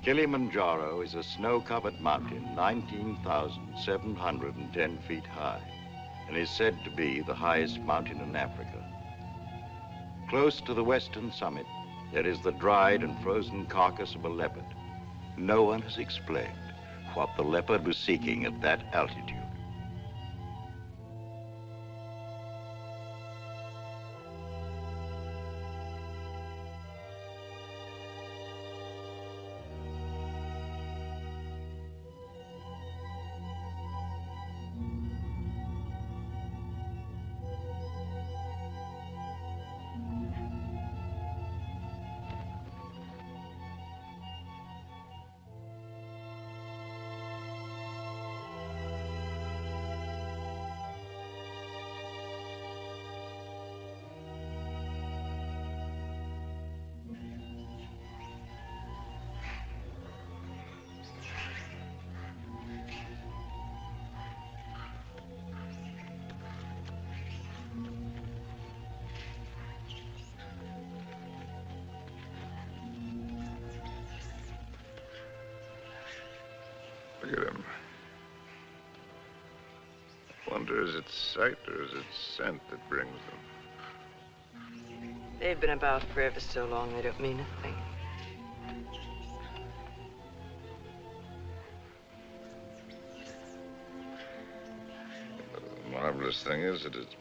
Kilimanjaro is a snow-covered mountain 19,710 feet high and is said to be the highest mountain in Africa. Close to the western summit, there is the dried and frozen carcass of a leopard. No one has explained what the leopard was seeking at that altitude. Look at him. I wonder, is it sight or is it scent that brings them? They've been about for ever so long, they don't mean a thing. The marvelous thing is that it's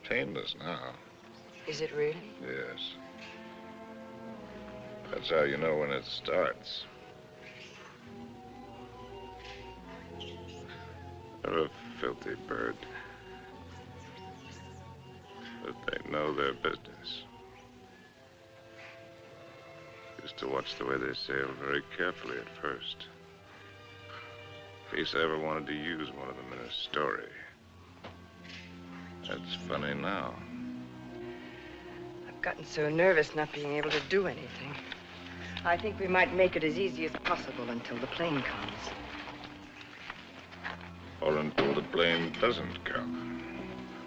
painless now. Is it really? Yes. That's how you know when it starts. They're a filthy bird. But they know their business. Used to watch the way they sail very carefully at first. In case I ever wanted to use one of them in a story. That's funny now. I've gotten so nervous not being able to do anything. I think we might make it as easy as possible until the plane comes. Or until the plane doesn't come.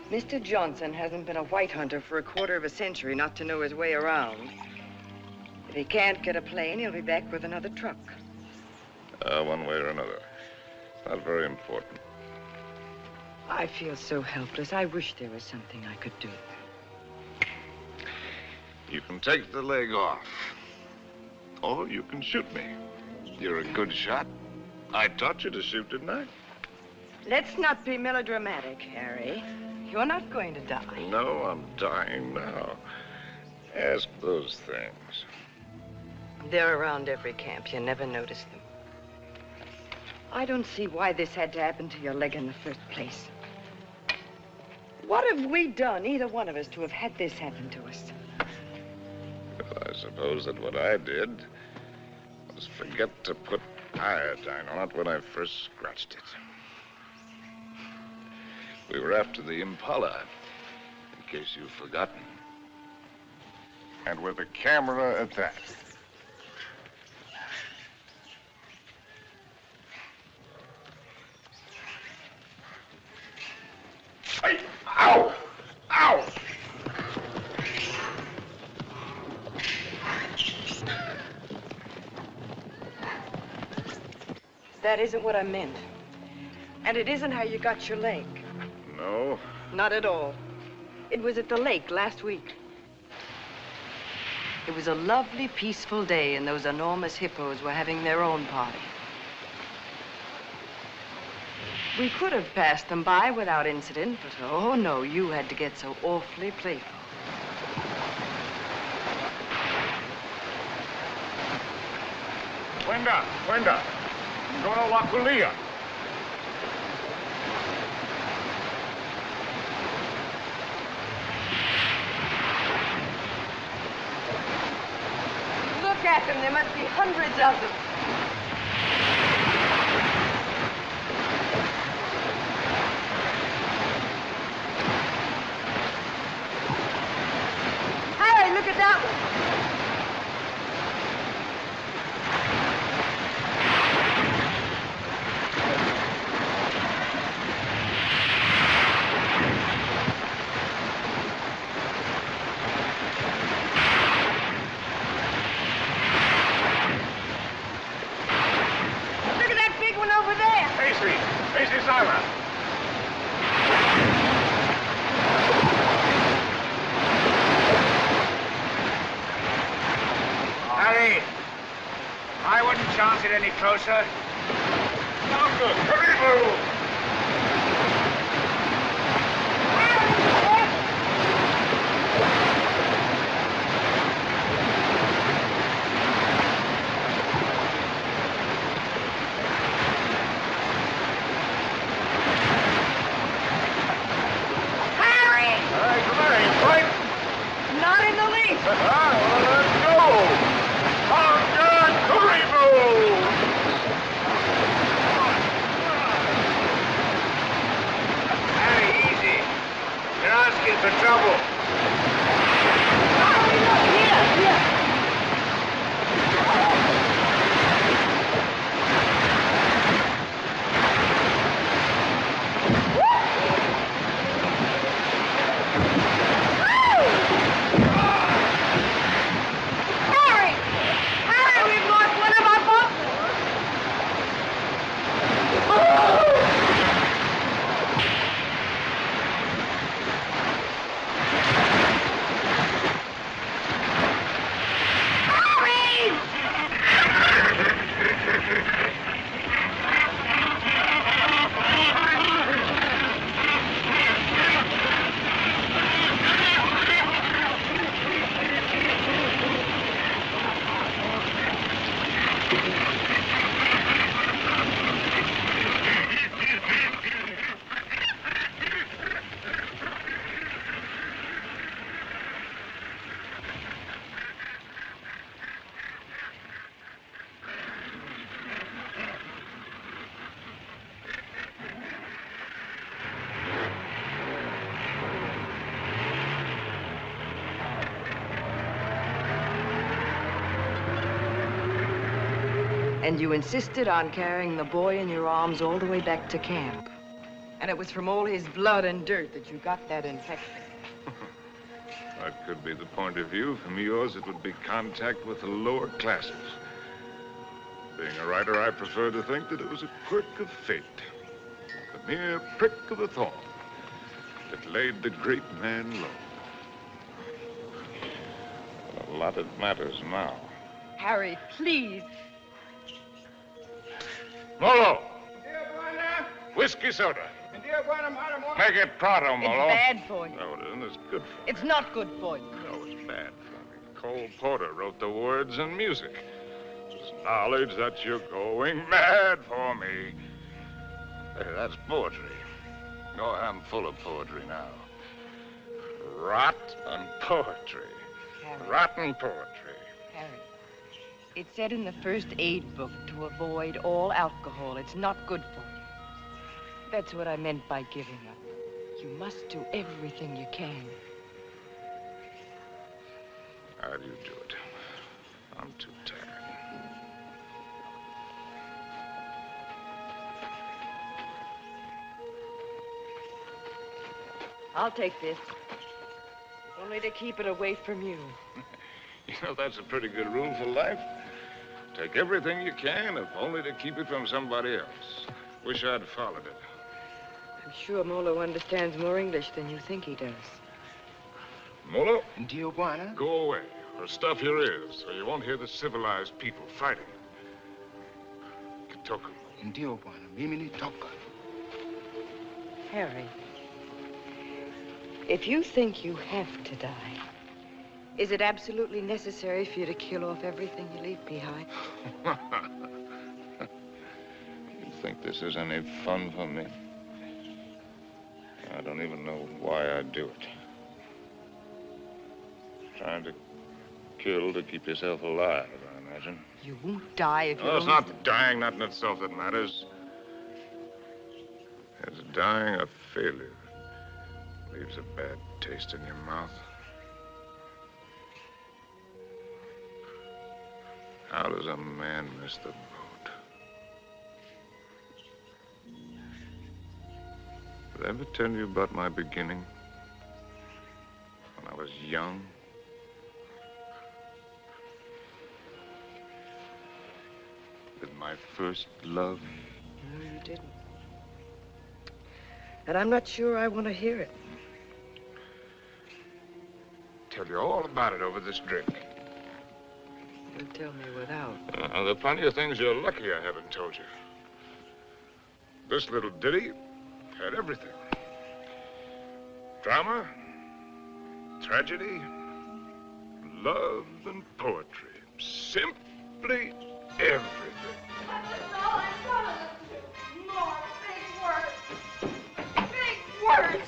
Mr. Johnson hasn't been a white hunter for a quarter of a century not to know his way around. If he can't get a plane, he'll be back with another truck. One way or another. Not very important. I feel so helpless. I wish there was something I could do. You can take the leg off. Or you can shoot me. You're a good shot. I taught you to shoot, didn't I? Let's not be melodramatic, Harry. You're not going to die. No, I'm dying now. Ask those things. They're around every camp. You never notice them. I don't see why this had to happen to your leg in the first place. What have we done, either one of us, to have had this happen to us? Well, I suppose that what I did was forget to put iodine on it when I first scratched it. We were after the Impala, in case you've forgotten. And with a camera at that. Hey! Ow! Ow! That isn't what I meant. And it isn't how you got your leg. No? Not at all. It was at the lake last week. It was a lovely, peaceful day, and those enormous hippos were having their own party. We could have passed them by without incident, but oh no, you had to get so awfully playful. Wenda! Dono la culia! Look at them. There must be hundreds of them. Harry, look at that one. wouldn't chance it any closer. Doctor, hurry, move! And you insisted on carrying the boy in your arms all the way back to camp. And it was from all his blood and dirt that you got that infection. That could be the point of view. From yours, it would be contact with the lower classes. Being a writer, I prefer to think that it was a quirk of fate. The mere prick of a thorn that laid the great man low. A lot it matters now. Harry, please. Molo! Whiskey soda. Make it pronto, Molo. It's bad for you. No, it isn't. It's good for me. It's not good for you. No, it's bad for me. Cole Porter wrote the words and music. It's knowledge that you're going mad for me. Hey, that's poetry. Oh, I'm full of poetry now. Rotten poetry. Harry. Rotten poetry. Harry, it said in the first aid book to avoid all alcohol. It's not good for you. That's what I meant by giving up. You must do everything you can. How do you do it? I'm too tired. I'll take this. Only to keep it away from you. You know, that's a pretty good rule for life. Take everything you can, if only to keep it from somebody else. Wish I'd followed it. I'm sure Molo understands more English than you think he does. Molo? Tijuana? Go away, or stuff your ears, so you won't hear the civilized people fighting. Kitoku. Tijuana. Mimini Toka. Harry, if you think you have to die, is it absolutely necessary for you to kill off everything you leave behind? You think this is any fun for me? I don't even know why I do it. Trying to kill to keep yourself alive, I imagine. You won't die if you No, it's don't... not dying, not in itself that matters. It's dying a failure. Leaves a bad taste in your mouth. How does a man miss the boat? Did I ever tell you about my beginning? When I was young? With my first love? No, you didn't. And I'm not sure I want to hear it. Tell you all about it over this drink. You'll tell me without. There are plenty of things you're lucky I haven't told you. This little ditty had everything. Drama, tragedy, love, and poetry. Simply everything. That's all I wanted to do. More big words. Big words.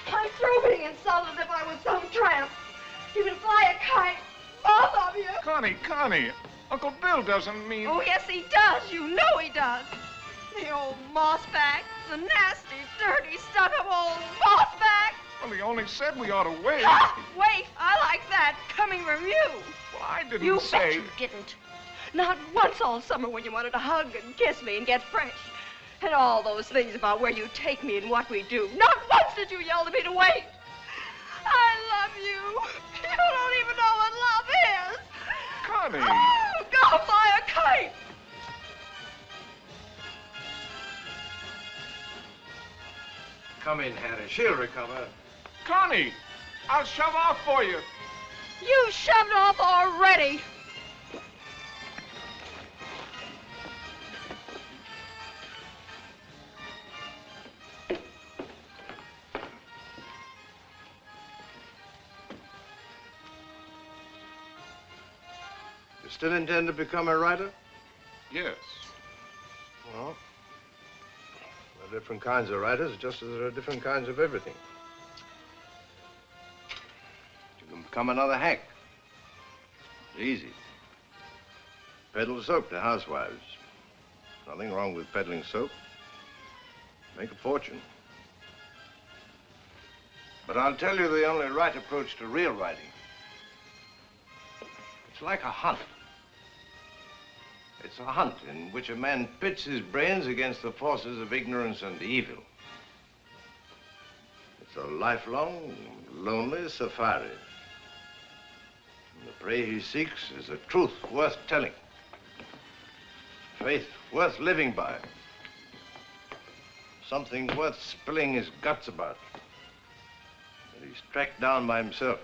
I'm through being insulted if I was some tramp. You can fly a kite, both of you. Connie, Uncle Bill doesn't mean... Oh, yes, he does. You know he does. The old mossback. The nasty, dirty, stuck-up old mossback. Well, he only said we ought to wait. Ah, wait. I like that. Coming from you. Well, I didn't You say... bet you didn't. Not once all summer when you wanted to hug and kiss me and get fresh. And all those things about where you take me and what we do. Not once did you yell to me to wait. I love you. You don't even know what love is. Connie! Oh, go fly a kite. Come in, Harry. She'll recover. Connie! I'll shove off for you. You shoved off already. You still intend to become a writer? Yes. Well, there are different kinds of writers, just as there are different kinds of everything. You can become another hack. Easy. Peddle soap to housewives. Nothing wrong with peddling soap. Make a fortune. But I'll tell you the only right approach to real writing. It's like a hunt. It's a hunt in which a man pits his brains against the forces of ignorance and evil. It's a lifelong, lonely safari. And the prey he seeks is a truth worth telling. Faith worth living by. Something worth spilling his guts about. That he's tracked down by himself.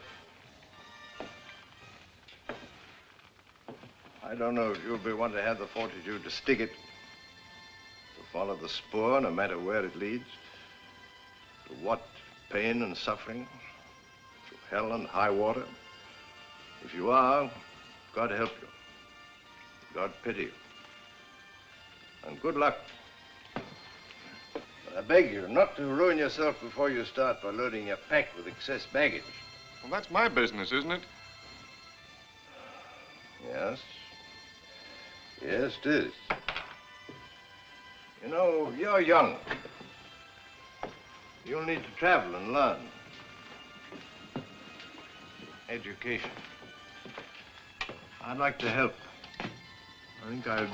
I don't know if you'll be one to have the fortitude to stick it, to follow the spoor no matter where it leads, to what pain and suffering, through hell and high water. If you are, God help you. God pity you. And good luck. But I beg you not to ruin yourself before you start by loading your pack with excess baggage. Well, that's my business, isn't it? Yes. Yes, it is. You know, you're young. You'll need to travel and learn. Education. I'd like to help. I think I've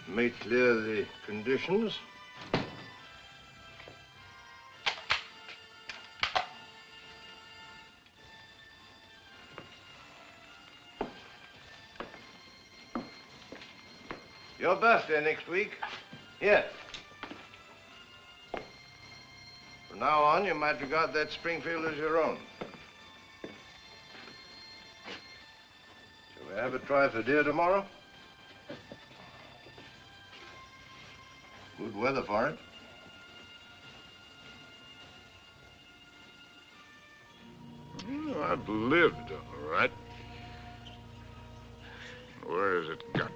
made clear the conditions. Your birthday next week. Here. From now on, you might regard that Springfield as your own. Shall we have a try for deer tomorrow? Good weather for it. Well, I've lived, all right. Where has it got me?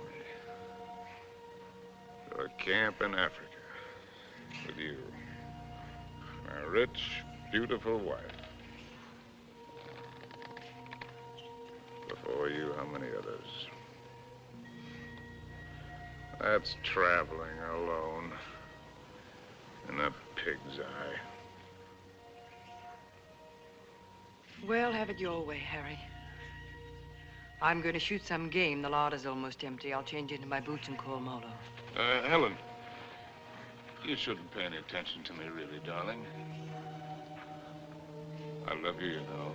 To a camp in Africa with you. My rich, beautiful wife. Before you, how many others? That's traveling alone in a pig's eye. Well, have it your way, Harry. I'm going to shoot some game. The larder's almost empty. I'll change into my boots and call Molo. Helen, you shouldn't pay any attention to me, really, darling. I love you, you know.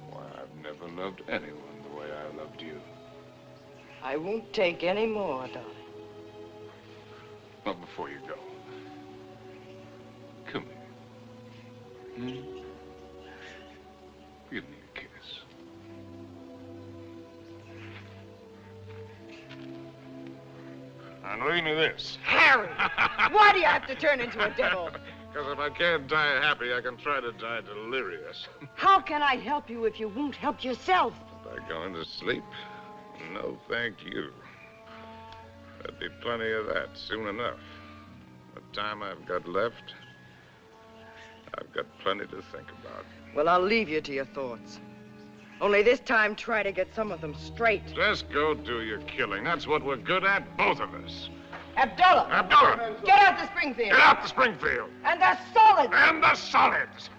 Why, I've never loved anyone the way I loved you. I won't take any more, darling. Well, before you go, come here. Give me a kiss. And leave me this. Harry! Why do you have to turn into a devil? Because if I can't die happy, I can try to die delirious. How can I help you if you won't help yourself? By going to sleep? No, thank you. There'll be plenty of that soon enough. The time I've got left, I've got plenty to think about. Well, I'll leave you to your thoughts. Only this time, try to get some of them straight. Just go do your killing. That's what we're good at, both of us. Abdullah! Abdullah! Get out to Springfield! Get out to Springfield! And the solids! And the solids!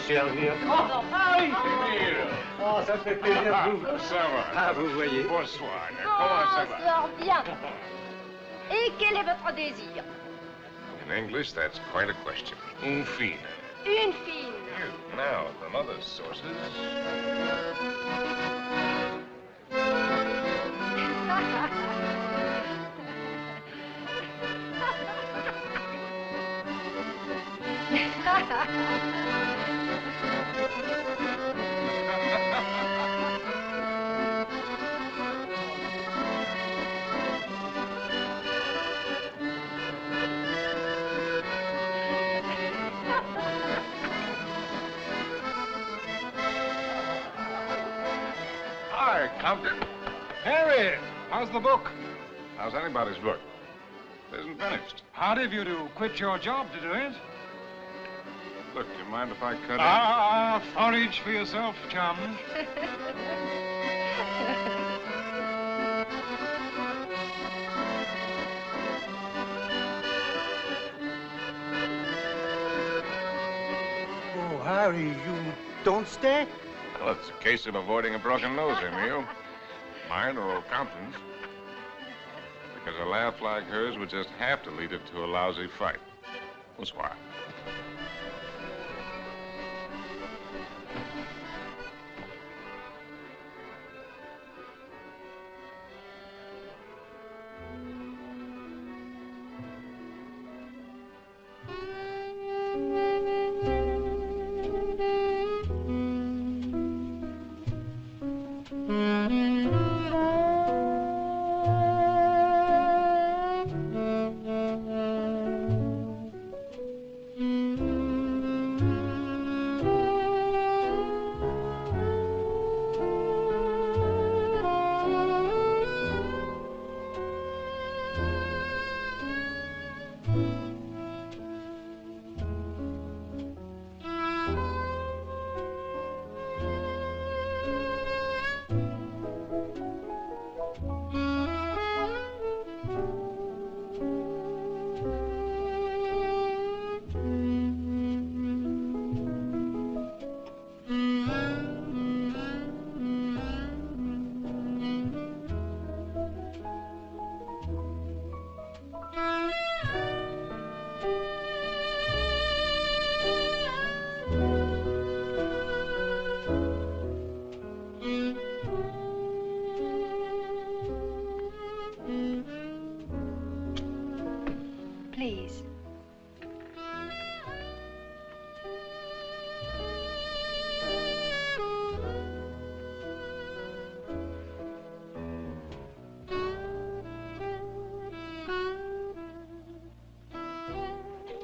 Servir. Oh, ça me fait plaisir de vous. Ça va. Ah, vous voyez. Bonsoir. Comment ça va? Bonsoir, bien. Et quel est votre désir? In English, that's quite a question. Une fine. Une fille. Now, from other sources... Hi, Compton. Harry, how's the book? How's anybody's book? It isn't finished. Hard of you to quit your job to do it. Look, do you mind if I cut Forage for yourself, chum. Oh, Harry, you don't stay? Well, it's a case of avoiding a broken nose, Emil. Mine or old Compton's. Because a laugh like hers would just have to lead it to a lousy fight. Bonsoir. Please.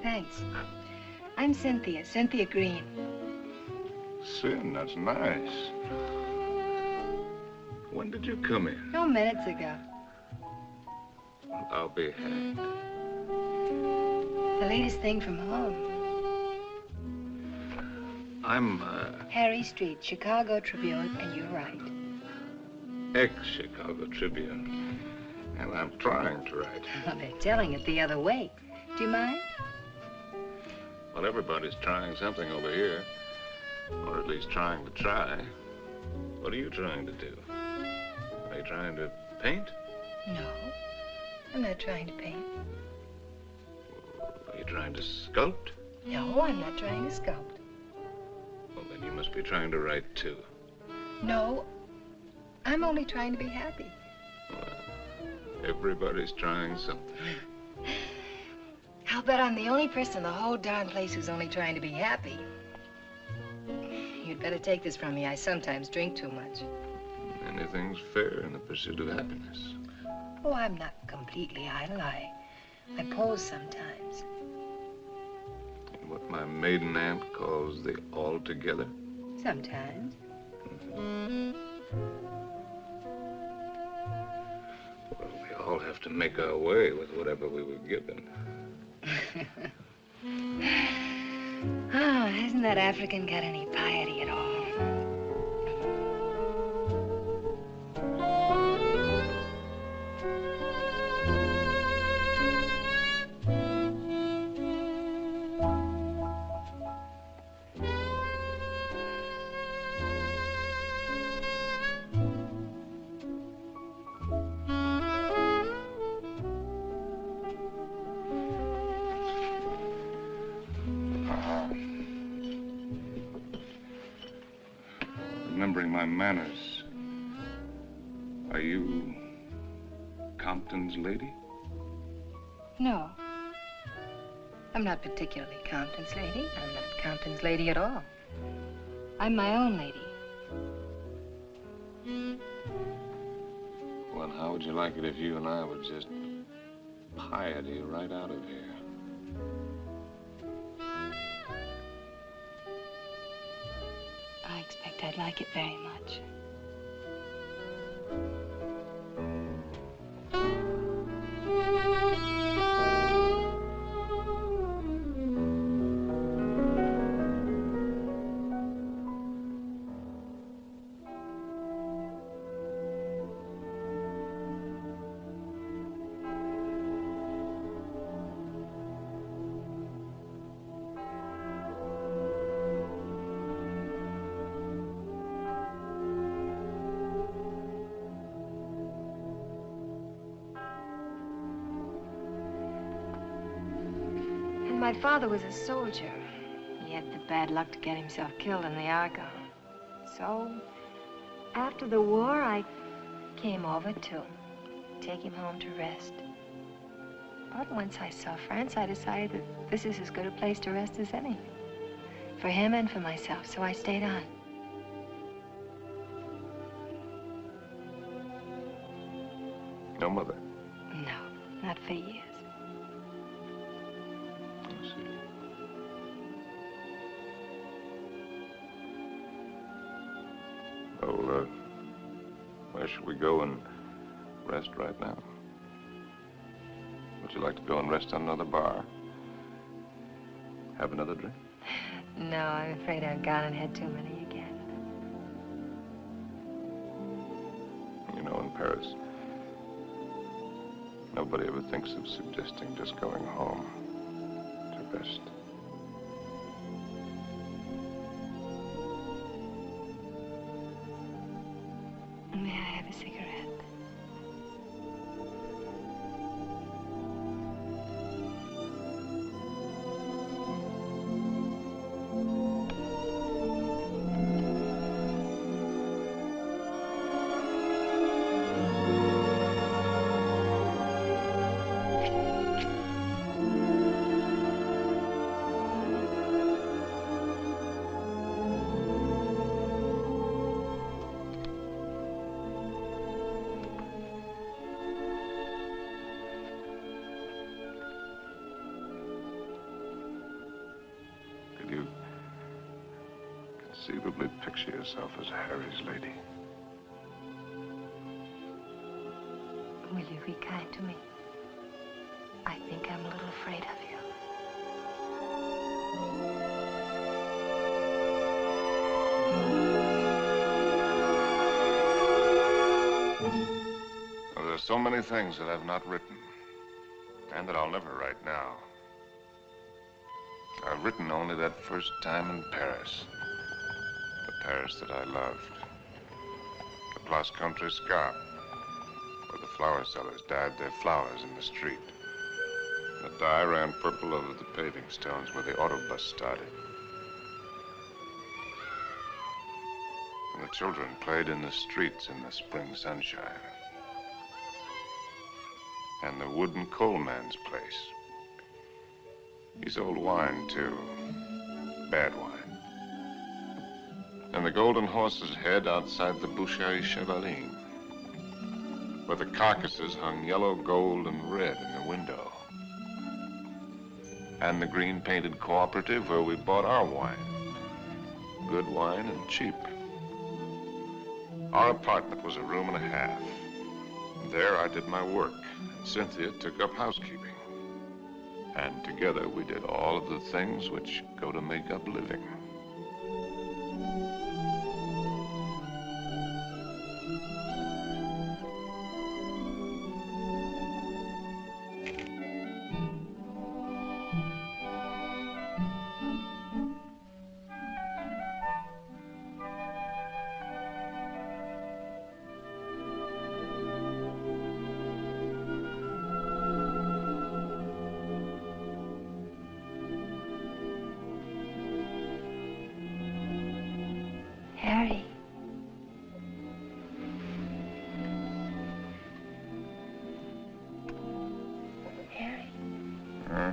Thanks. I'm Cynthia Green. Sin, that's nice. When did you come in? No minutes ago. I'll be hanged. The latest thing from home. I'm, Harry Street, Chicago Tribune, and you're right. ex-Chicago Tribune. And I'm trying to write. Well, they're telling it the other way. Do you mind? Well, everybody's trying something over here. Or at least trying to try. What are you trying to do? Are you trying to paint? No, I'm not trying to paint. Are you trying to sculpt? No, I'm not trying to sculpt. Well, then you must be trying to write, too. No, I'm only trying to be happy. Well, everybody's trying something. I'll bet I'm the only person in the whole darn place who's only trying to be happy. You'd better take this from me. I sometimes drink too much. Anything's fair in the pursuit of happiness. Oh, I'm not completely idle. I pose sometimes. And what my maiden aunt calls the altogether. Sometimes. Well, we all have to make our way with whatever we were given. Oh, hasn't that African got any piety at all? Remembering my manners. Are you Compton's lady? No. I'm not particularly Compton's lady. I'm not Compton's lady at all. I'm my own lady. Well, and how would you like it if you and I would just piety right out of here? I expect I'd like it very much. My father was a soldier. He had the bad luck to get himself killed in the Argonne. So, after the war, I came over to take him home to rest. But once I saw France, I decided that this is as good a place to rest as any. For him and for myself, so I stayed on. No mother? No, not for years. Well, where should we go and rest right now? Would you like to go and rest on another bar? Have another drink? No, I'm afraid I've gone and had too many again. You know, in Paris, nobody ever thinks of suggesting just going home to rest. May I have a cigarette? Conceivably picture yourself as Harry's lady. Will you be kind to me? I think I'm a little afraid of you. many things that I've not written, and that I'll never write now. I've written only that first time in Paris. The Paris that I loved. The Place Country Scarpe, where the flower sellers dyed their flowers in the street. The dye ran purple over the paving stones where the autobus started. And the children played in the streets in the spring sunshine. And the wooden coal man's place. He sold wine, too. Bad wine. And the Golden Horse's Head outside the Boucherie Chevaline, where the carcasses hung yellow, gold, and red in the window. And the green-painted cooperative where we bought our wine. Good wine and cheap. Our apartment was a room and a half. There I did my work, and Cynthia took up housekeeping. And together we did all of the things which go to make up living. Harry. Harry. Huh?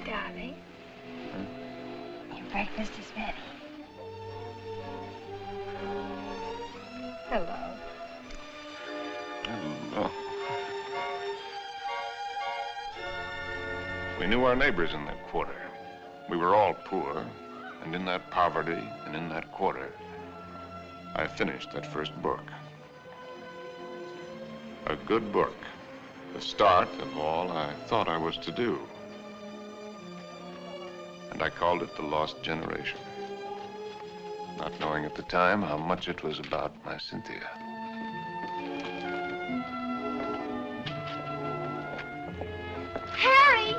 Darling. Your breakfast is ready. Hello. Hello. We knew our neighbors in that quarter. We were all poor, and in that poverty and in that quarter, I finished that first book. A good book, the start of all I thought I was to do. And I called it The Lost Generation, not knowing at the time how much it was about my Cynthia. Harry!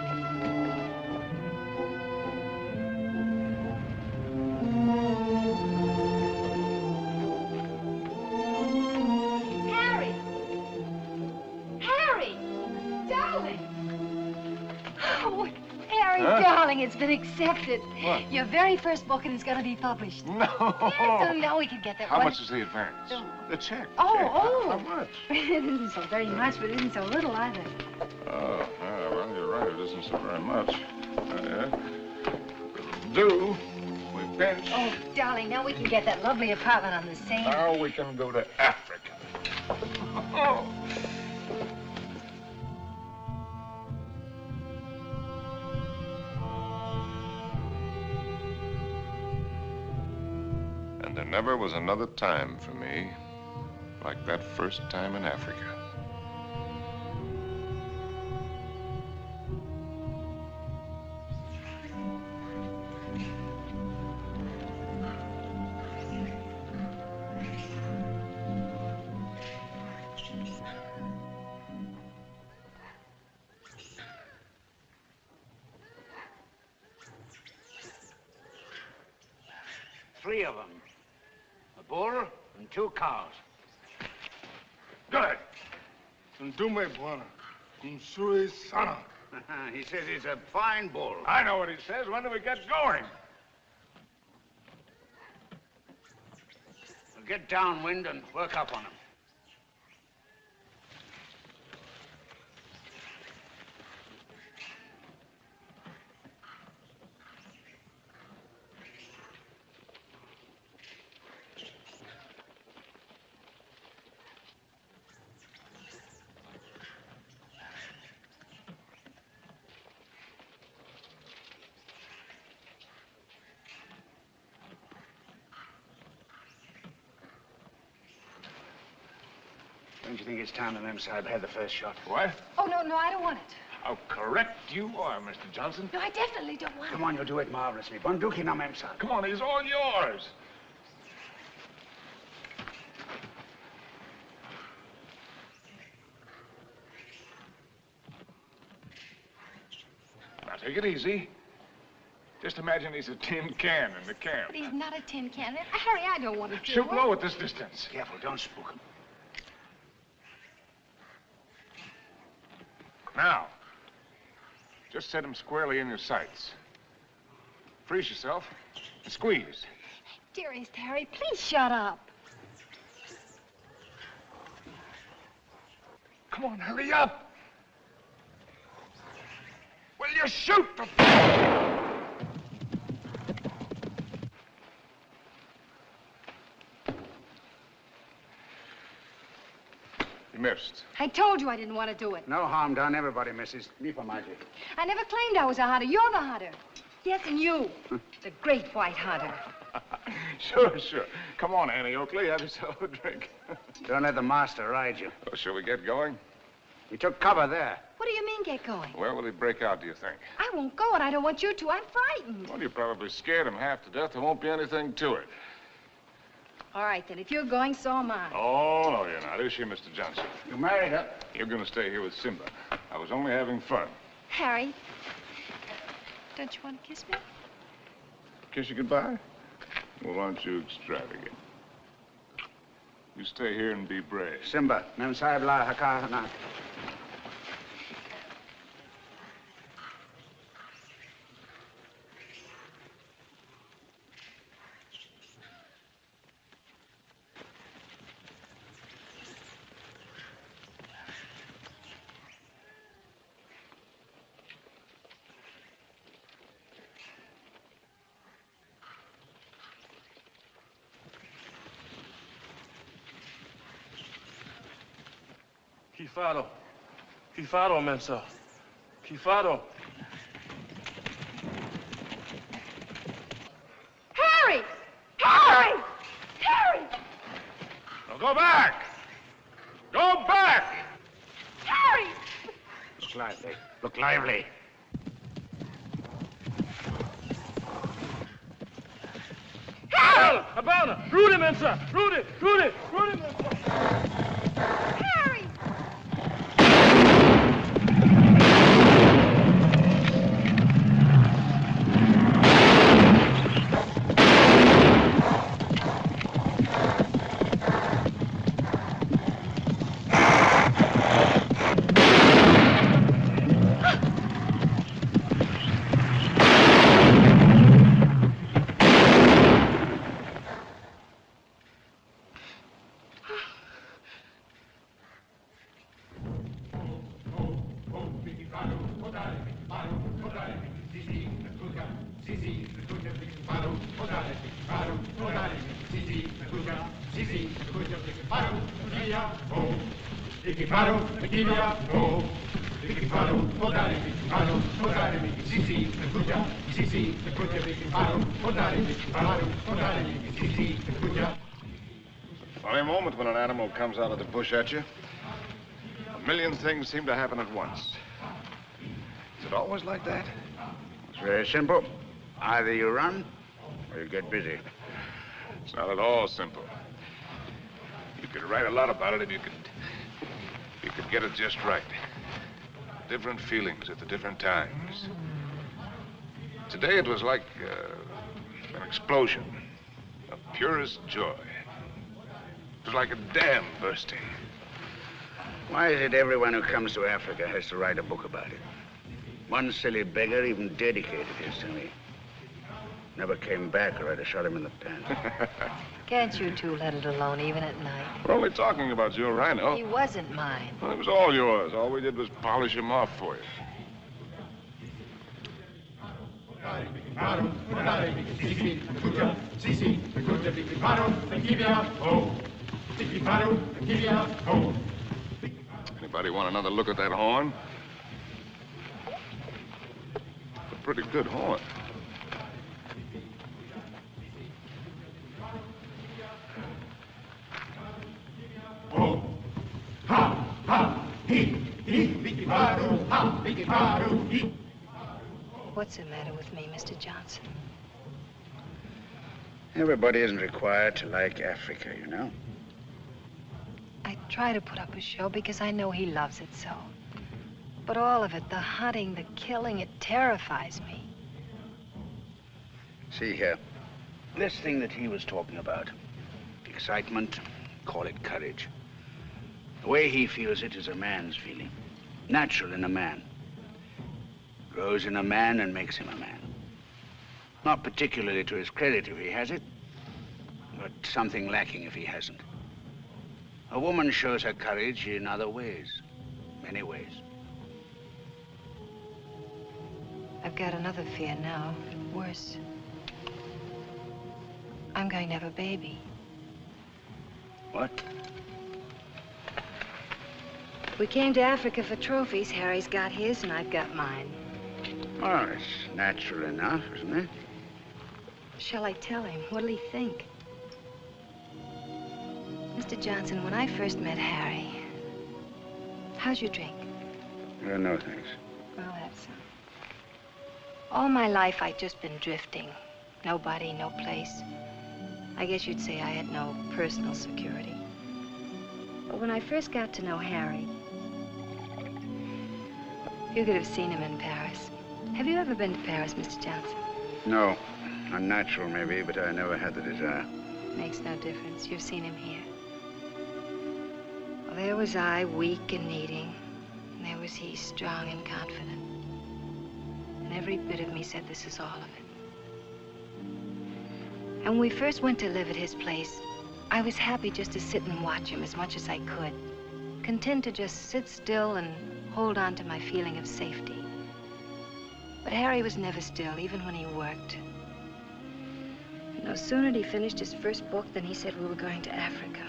Harry! Harry! Darling! Oh, Harry, Huh? darling, it's been accepted. What? Your very first book, and it's going to be published. No! So now we can get that How one. much is the advance? The check. Oh, check. oh. How much? It isn't so very much, but it isn't so little either. Oh, well, you're right. It isn't so very much. Yeah. Do. We pinch. Oh, darling, now we can get that lovely apartment on the Seine. Now we can go to Africa. Oh. And there never was another time for me like that first time in Africa. Three of them. A bull and 2 cows. Good. Ndume bwana. Msuri sana. He says he's a fine bull. I know what he says. When do we get going? We'll get downwind and work up on him. Don't you think it's time the Mem Sahib had the first shot? What? Oh, no, I don't want it. How correct you are, Mr. Johnson. No, I definitely don't want Come on, you'll do it marvelously. Bunduki na Mem Sahib. Come on, he's all yours. Take it easy. Just imagine he's a tin can in the camp. But he's not a tin can. Harry, I don't want to do Shoot it. low at this distance. Careful, don't spook him. Now, just set him squarely in your sights. Freeze yourself and squeeze. Dearest Harry, please shut up. Come on, hurry up. Will you shoot? You missed. I told you I didn't want to do it. No harm done. Everybody misses. Me for magic. I never claimed I was a hunter. You're the hunter. Yes, and you. The great white hunter. Sure. Come on, Annie Oakley. Have yourself a drink. Don't let the master ride you. Well, shall we get going? He took cover there. What do you mean, get going? Where will he break out, do you think? I won't go, and I don't want you to. I'm frightened. Well, you probably scared him half to death. There won't be anything to it. All right, then. If you're going, so am I. Oh, no, you're not. Is she, Mr. Johnson? You married her. You're going to stay here with Simba. I was only having fun. Harry, don't you want to kiss me? Kiss you goodbye? Well, aren't you extravagant? You stay here and be brave. Simba, mem sahib la haka na. Kifaro, Mensa. Kifaro. Harry! Harry! Harry! Now go back! Go back! Harry! Look lively. Look lively. Harry! Habana! Rudy, Mensa! Rudy, Mensa! Harry! Funny moment when an animal comes out of the bush at you. A million things seem to happen at once. Is it always like that? It's very simple. Either you run or you get busy. It's not at all simple. You could write a lot about it if you could get it just right. Different feelings at the different times. Today it was like an explosion of purest joy. It was like a dam bursting. Why is it everyone who comes to Africa has to write a book about it? One silly beggar even dedicated his to me. Never came back or I'd have shot him in the pants. Can't you two let it alone, even at night? We're only talking about your rhino. He wasn't mine. Well, it was all yours. All we did was polish him off for you. Anybody want another look at that horn? It's a pretty good horn. What's the matter with me, Mr. Johnson? Everybody isn't required to like Africa, you know. I try to put up a show because I know he loves it so. But all of it, the hunting, the killing, it terrifies me. See here, this thing that he was talking about, excitement, call it courage. The way he feels it is a man's feeling, natural in a man. Grows in a man and makes him a man. Not particularly to his credit if he has it, but something lacking if he hasn't. A woman shows her courage in other ways, many ways. I've got another fear now, worse. I'm going to have a baby. What? We came to Africa for trophies. Harry's got his and I've got mine. Oh, it's natural enough, isn't it? Shall I tell him? What'll he think? Mr. Johnson, when I first met Harry, how's your drink? No, thanks. Well, that's some. All my life, I'd just been drifting. Nobody, no place. I guess you'd say I had no personal security. But when I first got to know Harry, you could have seen him in Paris. Have you ever been to Paris, Mr. Johnson? No. Unnatural, maybe, but I never had the desire. Makes no difference. You've seen him here. Well, there was I, weak and needing. And there was he, strong and confident. And every bit of me said, this is all of it. And when we first went to live at his place, I was happy just to sit and watch him as much as I could. Content to just sit still and hold on to my feeling of safety. But Harry was never still, even when he worked. No sooner had he finished his first book than he said we were going to Africa.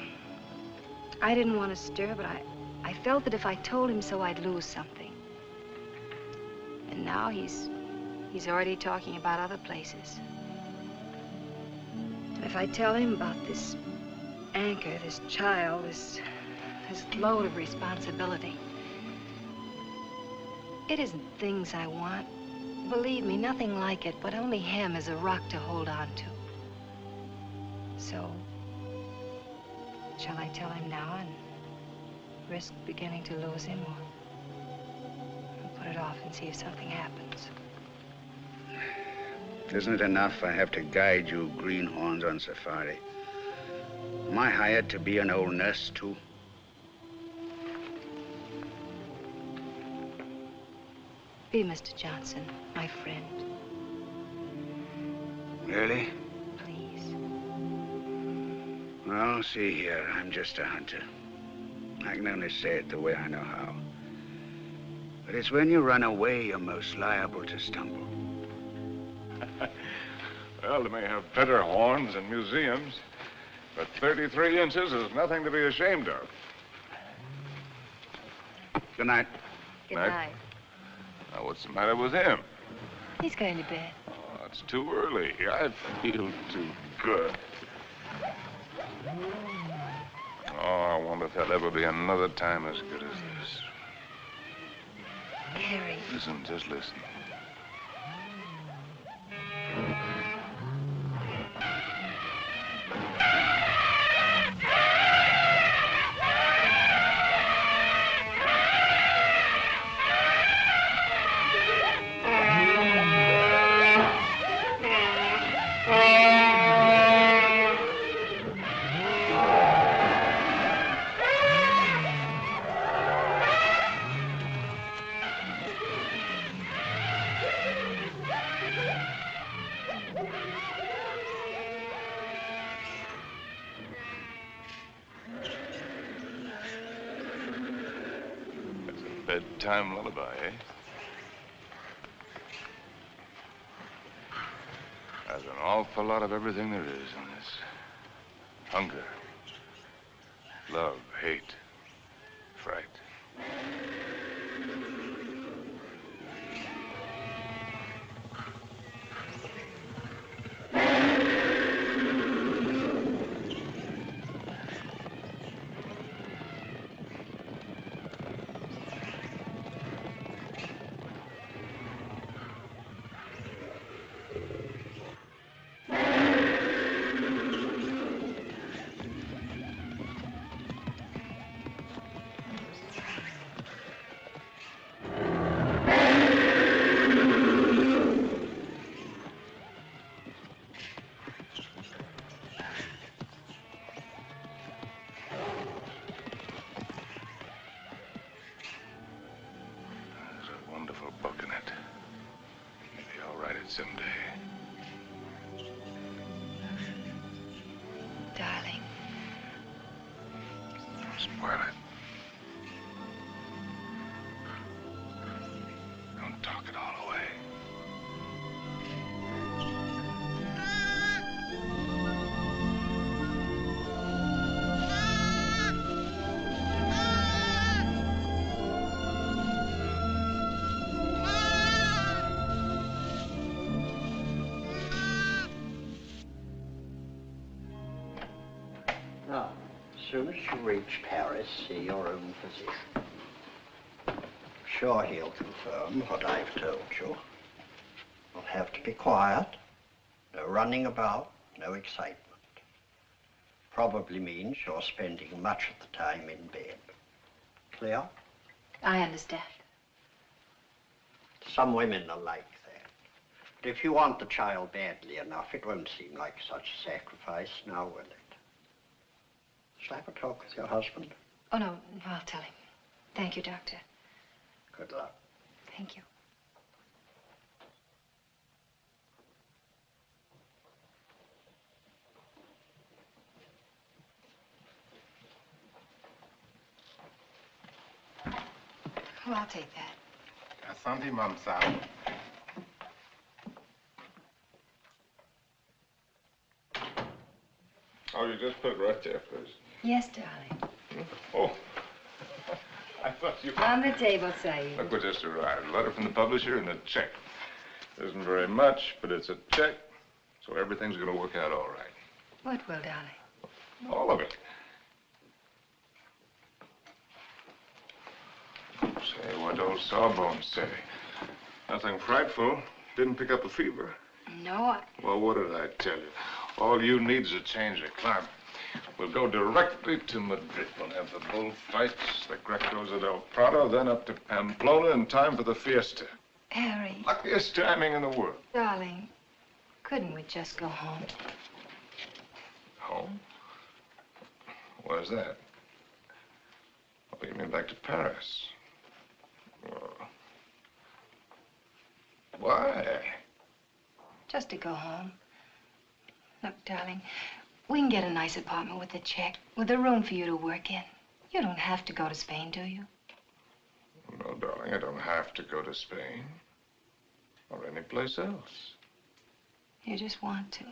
I didn't want to stir, but I felt that if I told him so, I'd lose something. And now he's already talking about other places. And if I tell him about this anchor, this child, this load of responsibility, it isn't things I want. Believe me, nothing like it, but only him as a rock to hold on to. So, shall I tell him now and risk beginning to lose him, or put it off and see if something happens? Isn't it enough I have to guide you greenhorns on safari? Am I hired to be an old nurse, too? Be Mr. Johnson, my friend. Really? Please. Well, see here, I'm just a hunter. I can only say it the way I know how. But it's when you run away you're most liable to stumble. Well, they may have better horns in museums, but 33 inches is nothing to be ashamed of. Good night. Good Night. night. Now, what's the matter with him? He's going to bed. Oh, it's too early. I feel too good. Oh, I wonder if there'll ever be another time as good as this. Harry. Listen, just listen. Bedtime lullaby, eh? There's an awful lot of everything there is in this. Hunger, love, hate, fright. someday. Darling. Don't spoil it. Don't talk it all away. Now, as soon as you reach Paris, see your own physician. Sure he'll confirm what I've told you. You'll have to be quiet. No running about, no excitement. Probably means you're spending much of the time in bed. Clear? I understand. Some women are like that. But if you want the child badly enough, it won't seem like such a sacrifice, now will it? Shall I have a talk with your husband? Oh, no, I'll tell him. Thank you, Doctor. Good luck. Thank you. Oh, I'll take that. Asante, Mamsao. Oh, you just put it right there, please. Yes, darling. Oh, I thought you... On the table, Saeed. Look what just arrived. A letter from the publisher and a check. It isn't very much, but it's a check, so everything's going to work out all right. What will, darling? All of it. Say, what old Sawbones say? Nothing frightful. Didn't pick up a fever. No, Well, what did I tell you? All you need is a change of climate. We'll go directly to Madrid. We'll have the bullfights, the Grecos at El Prado, then up to Pamplona in time for the fiesta. Harry. Luckiest timing in the world. Darling, couldn't we just go home? Home? Where's that? Oh, you mean back to Paris? Why? Just to go home. Look, darling, we can get a nice apartment with a check, with a room for you to work in. You don't have to go to Spain, do you? No, darling, I don't have to go to Spain. Or any place else. You just want to.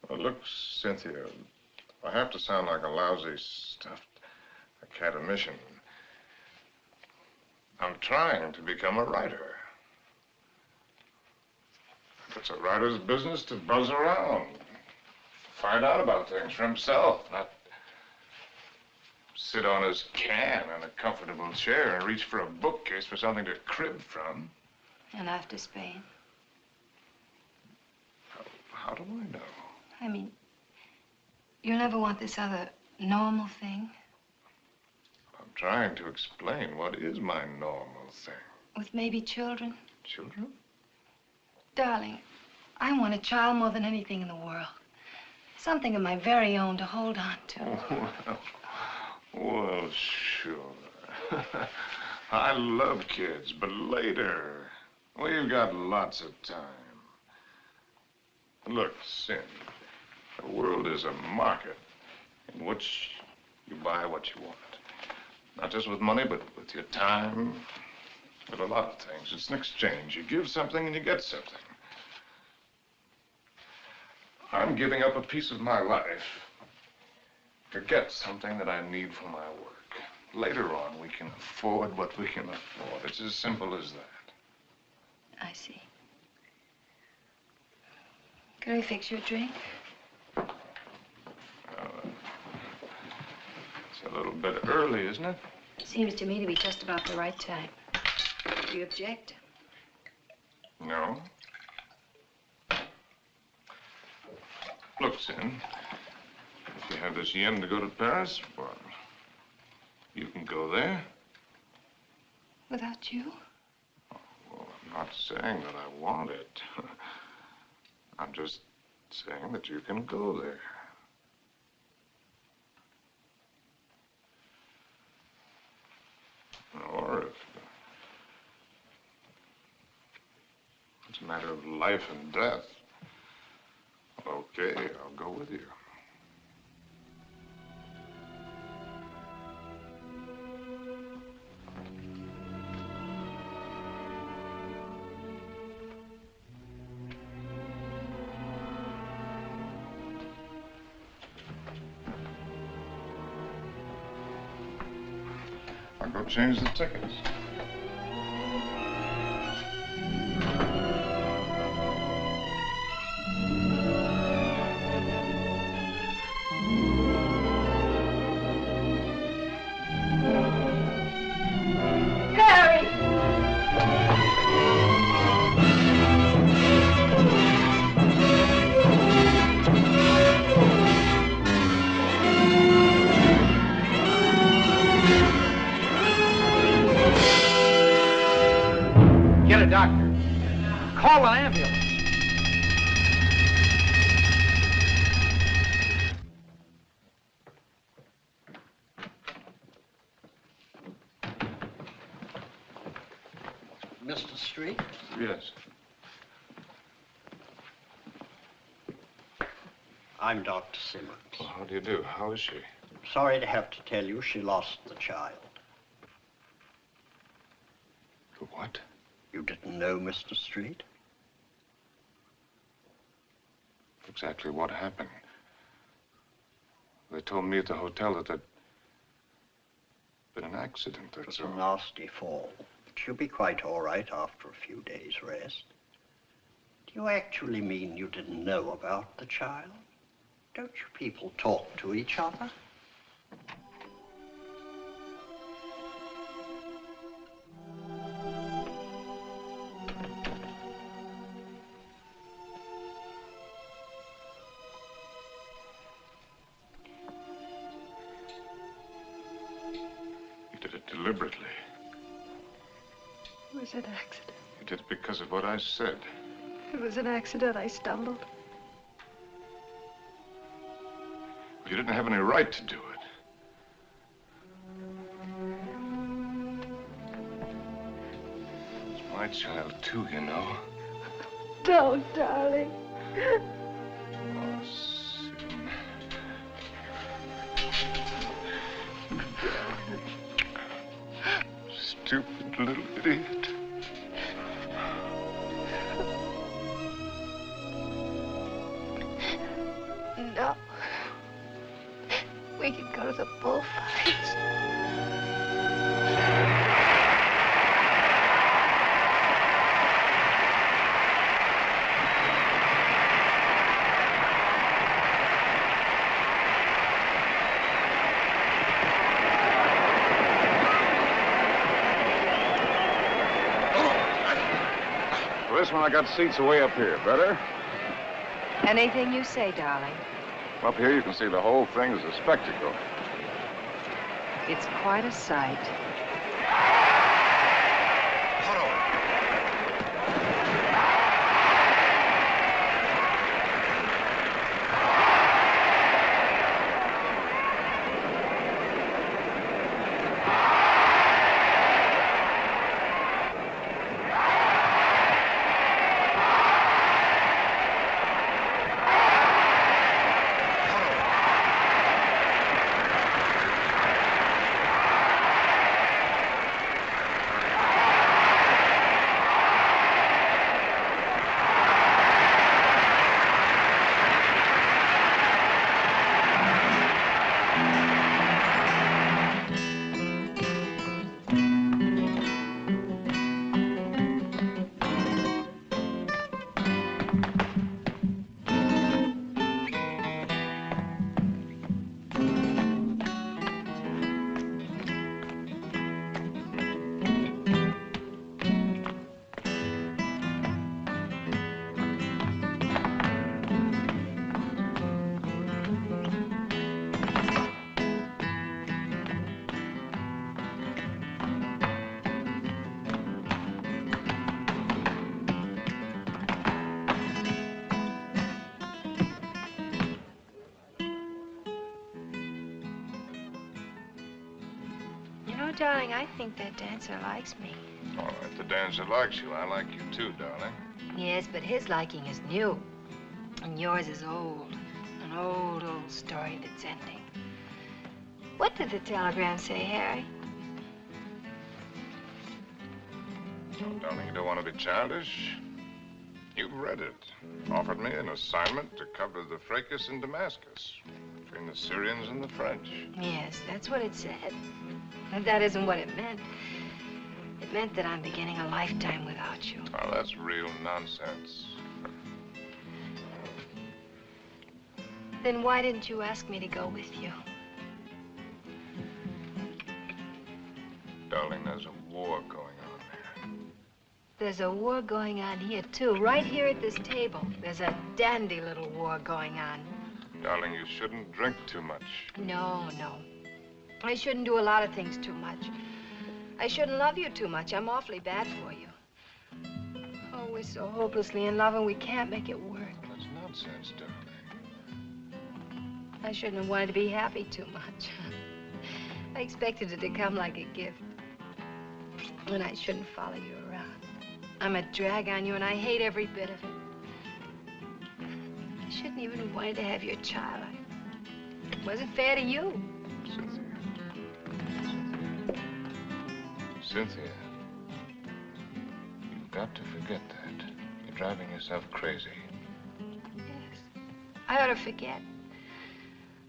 Well, look, Cynthia, I have to sound like a lousy, stuffed academician. I'm trying to become a writer. It's a writer's business to buzz around, find out about things for himself, not sit on his can in a comfortable chair and reach for a bookcase for something to crib from. And after Spain? How do I know? I mean, you'll never want this other normal thing? I'm trying to explain what is my normal thing. With maybe children? Children? Darling, I want a child more than anything in the world. Something of my very own to hold on to. Well, sure. I love kids, but later, we've got lots of time. Look, Sin, the world is a market in which you buy what you want. Not just with money, but with your time, with a lot of things. It's an exchange. You give something and you get something. I'm giving up a piece of my life to get something that I need for my work. Later on, we can afford what we can afford. It's as simple as that. I see. Can I fix you a drink? It's a little bit early, isn't it? Seems to me to be just about the right time. Do you object? No. Look, Sin, if you have this yen to go to Paris, well, you can go there. Without you? Well, I'm not saying that I want it. I'm just saying that you can go there. Or It's a matter of life and death. Okay, I'll go with you. I'll go change the tickets. Get a doctor. Call an ambulance. Mr. Street? Yes. I'm Dr. Simmons. Well, how do you do? How is she? Sorry to have to tell you she lost the child. What? You didn't know, Mr. Street? Exactly what happened? They told me at the hotel that there'd been an accident. It was a nasty fall. But she'll be quite all right after a few days' rest. Do you actually mean you didn't know about the child? Don't you people talk to each other? You did it deliberately. It was an accident. You did it because of what I said. It was an accident. I stumbled. You didn't have any right to do it. It's my child, too, you know. Don't, darling. Oh, Sim. Stupid little idiot. No. We could go to the bullfights. For this one, I got seats way up here. Better? Anything you say, darling. Up here, you can see the whole thing as a spectacle. It's quite a sight. darling, I think that dancer likes me. All right, the dancer likes you. I like you too, darling. Yes, but his liking is new. And yours is old. An old, old story that's ending. What did the telegram say, Harry? Oh, darling, you don't want to be childish. You've read it. Offered me an assignment to cover the fracas in Damascus between the Syrians and the French. Yes, that's what it said. And that isn't what it meant. It meant that I'm beginning a lifetime without you. Oh, that's real nonsense. Then why didn't you ask me to go with you? Darling, there's a war going on there. There's a war going on here, too. Right here at this table. There's a dandy little war going on. Darling, you shouldn't drink too much. No, no. I shouldn't do a lot of things too much. I shouldn't love you too much. I'm awfully bad for you. Oh, we're so hopelessly in love and we can't make it work. That's nonsense, darling. I shouldn't have wanted to be happy too much. I expected it to come like a gift. And I shouldn't follow you around. I'm a drag on you and I hate every bit of it. I shouldn't even have wanted to have your child. It wasn't fair to you. Cynthia, you've got to forget that. You're driving yourself crazy. Yes, I ought to forget.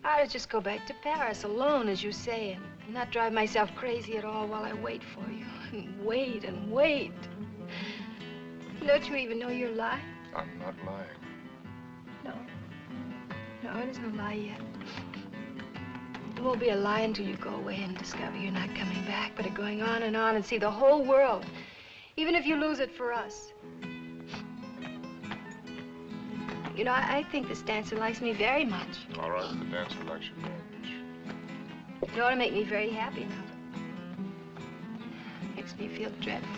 I ought to just go back to Paris alone, as you say, and not drive myself crazy at all while I wait for you. And wait and wait. Don't you even know you're lying? I'm not lying. No. No, it isn't a lie yet. It won't be a lie until you go away and discover you're not coming back, but are going on and see the whole world, even if you lose it for us. You know, I think this dancer likes me very much. All right, the dancer likes you very much. It ought to make me very happy now. Makes me feel dreadful.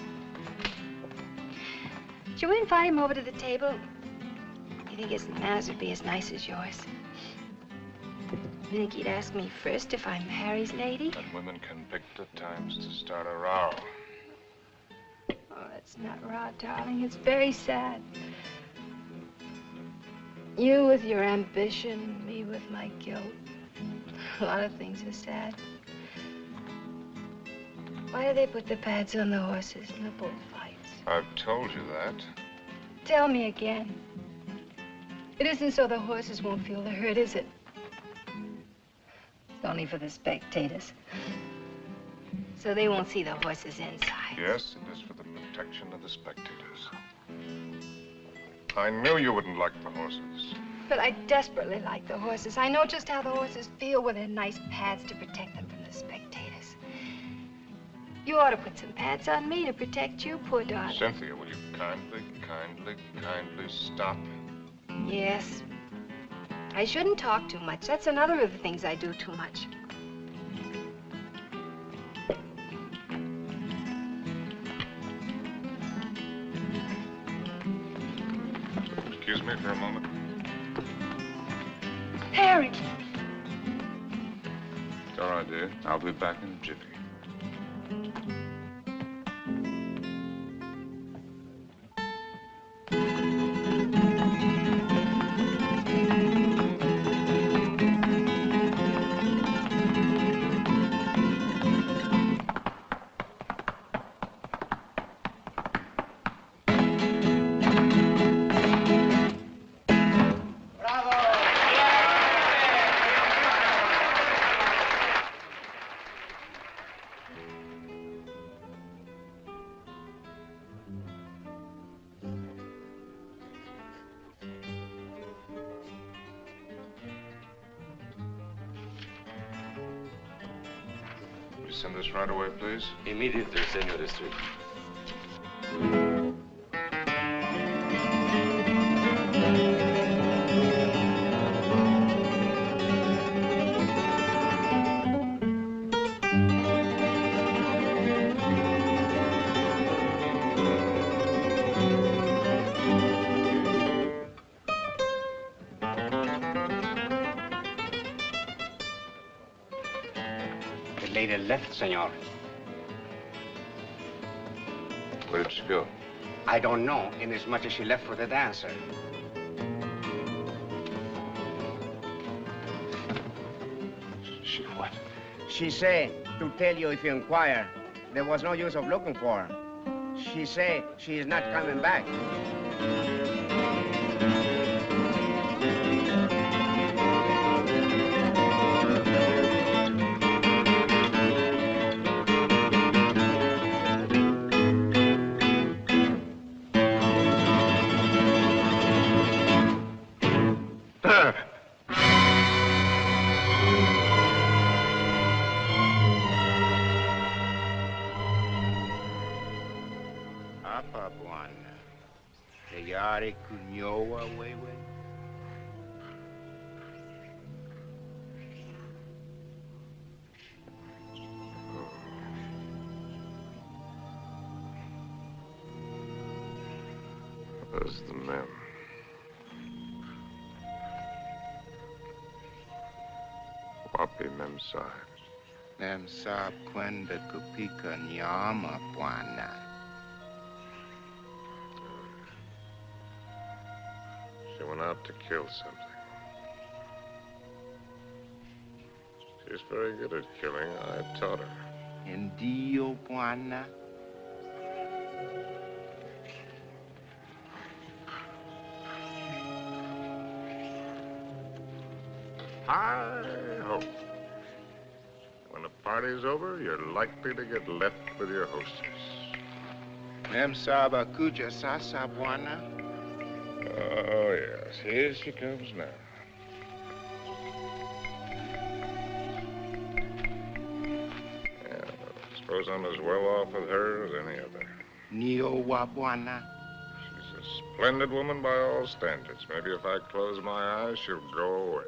Shall we invite him over to the table? You think his manners would be as nice as yours? You think he'd ask me first if I'm Harry's lady? And women can pick the times to start a row. Oh, that's not raw, darling. It's very sad. You with your ambition, me with my guilt. A lot of things are sad. Why do they put the pads on the horses in the bullfights? I've told you that. Tell me again. It isn't so the horses won't feel the hurt, is it? It's only for the spectators. So they won't see the horses inside. Yes, it is for the protection of the spectators. I knew you wouldn't like the horses. But I desperately like the horses. I know just how the horses feel with their nice pads to protect them from the spectators. You ought to put some pads on me to protect you, poor darling. Cynthia, will you kindly stop? Yes. I shouldn't talk too much. That's another of the things I do too much. Excuse me for a moment. Harry! It's all right, dear. I'll be back in a jiffy. Send this right away, please. Immediately, Senor Street. Lady left, senor. Where did she go? I don't know, inasmuch as she left for the dancer. She what? She say to tell you if you inquire. There was no use of looking for her. She say she is not coming back. Apa Bwana. Tayari kunyoa wewe. Where's the mem? Wapi mem sahib? Mem sahib kwenda kupika nyama bwana. She went out to kill something. She's very good at killing. I taught her. Ndio bwana. I hope. When the party's over, you're likely to get left with your hostess. Mem sahib akuja sasa bwana. Oh, yes. Here she comes now. Yeah, I suppose I'm as well off with her as any other. Niowa bwana. She's a splendid woman by all standards. Maybe if I close my eyes, she'll go away.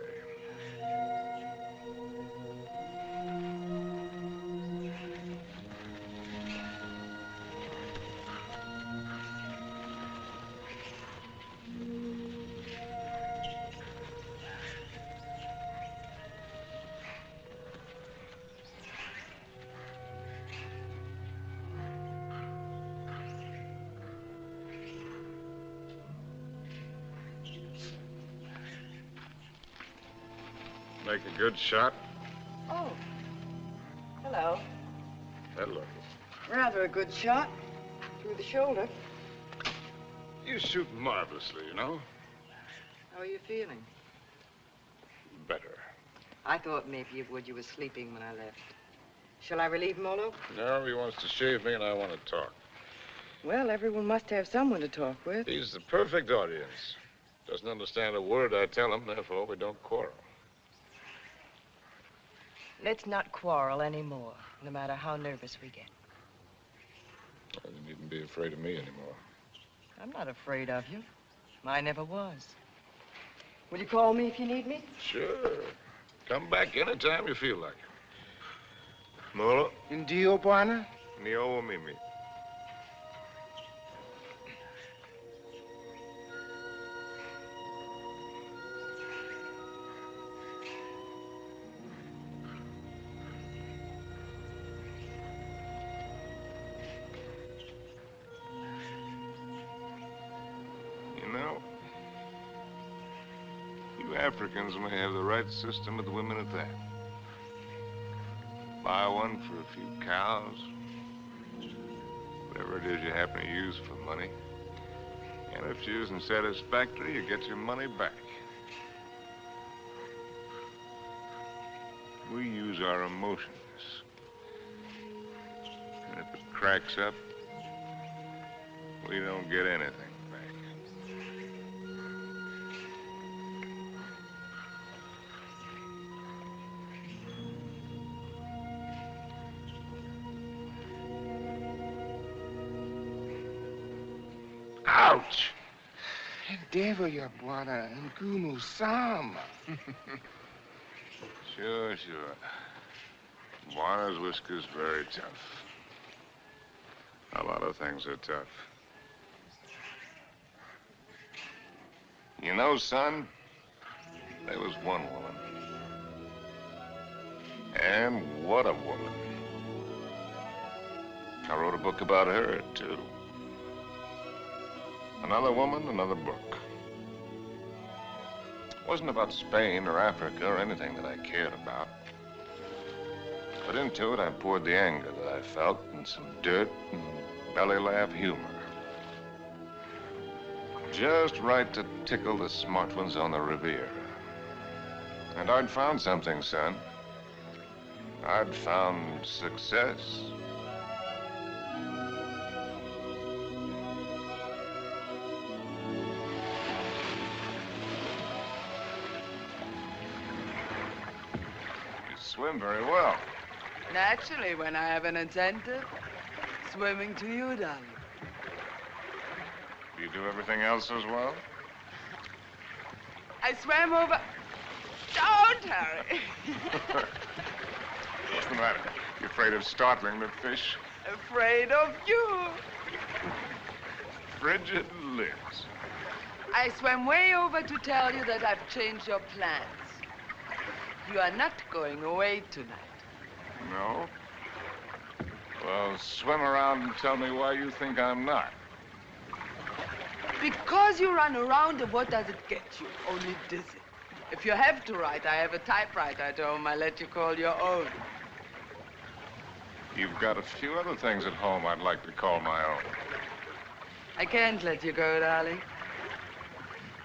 Make a good shot? Oh. Hello. Hello. Rather a good shot. Through the shoulder. You shoot marvelously, you know. How are you feeling? Better. I thought maybe you would. You were sleeping when I left. Shall I relieve Molo? No, he wants to shave me and I want to talk. Well, everyone must have someone to talk with. He's the perfect audience. Doesn't understand a word I tell him, therefore we don't quarrel. Let's not quarrel anymore, no matter how nervous we get. You needn't be afraid of me anymore. I'm not afraid of you. I never was. Will you call me if you need me? Sure. Come back anytime you feel like it. Molo. Ndio bwana. Nio mimi. Africans may have the right system with women at that. Buy one for a few cows, whatever it is you happen to use for money. And if she isn't satisfactory, you get your money back. We use our emotions. And if it cracks up, we don't get anything. Ouch! Endeavor ya bwana ngumu sama. Sure. Bwana's whisker's very tough. A lot of things are tough. You know, son, there was one woman. And what a woman. I wrote a book about her, too. Another woman, another book. It wasn't about Spain or Africa or anything that I cared about. But into it, I poured the anger that I felt and some dirt and belly laugh humor. Just right to tickle the smart ones on the Riviera. And I'd found something, son. I'd found success. You swim very well. Naturally, when I have an incentive, swimming to you, darling. Do you do everything else as well? I swam over... Don't, Harry. What's the matter? You afraid of startling the fish? Afraid of you. Frigid Liz. I swam way over to tell you that I've changed your plans. You are not going away tonight. No? Well, swim around and tell me why you think I'm not. Because you run around, and what does it get you? Only dizzy. If you have to write, I have a typewriter at home. I let you call your own. You've got a few other things at home I'd like to call my own. I can't let you go, darling.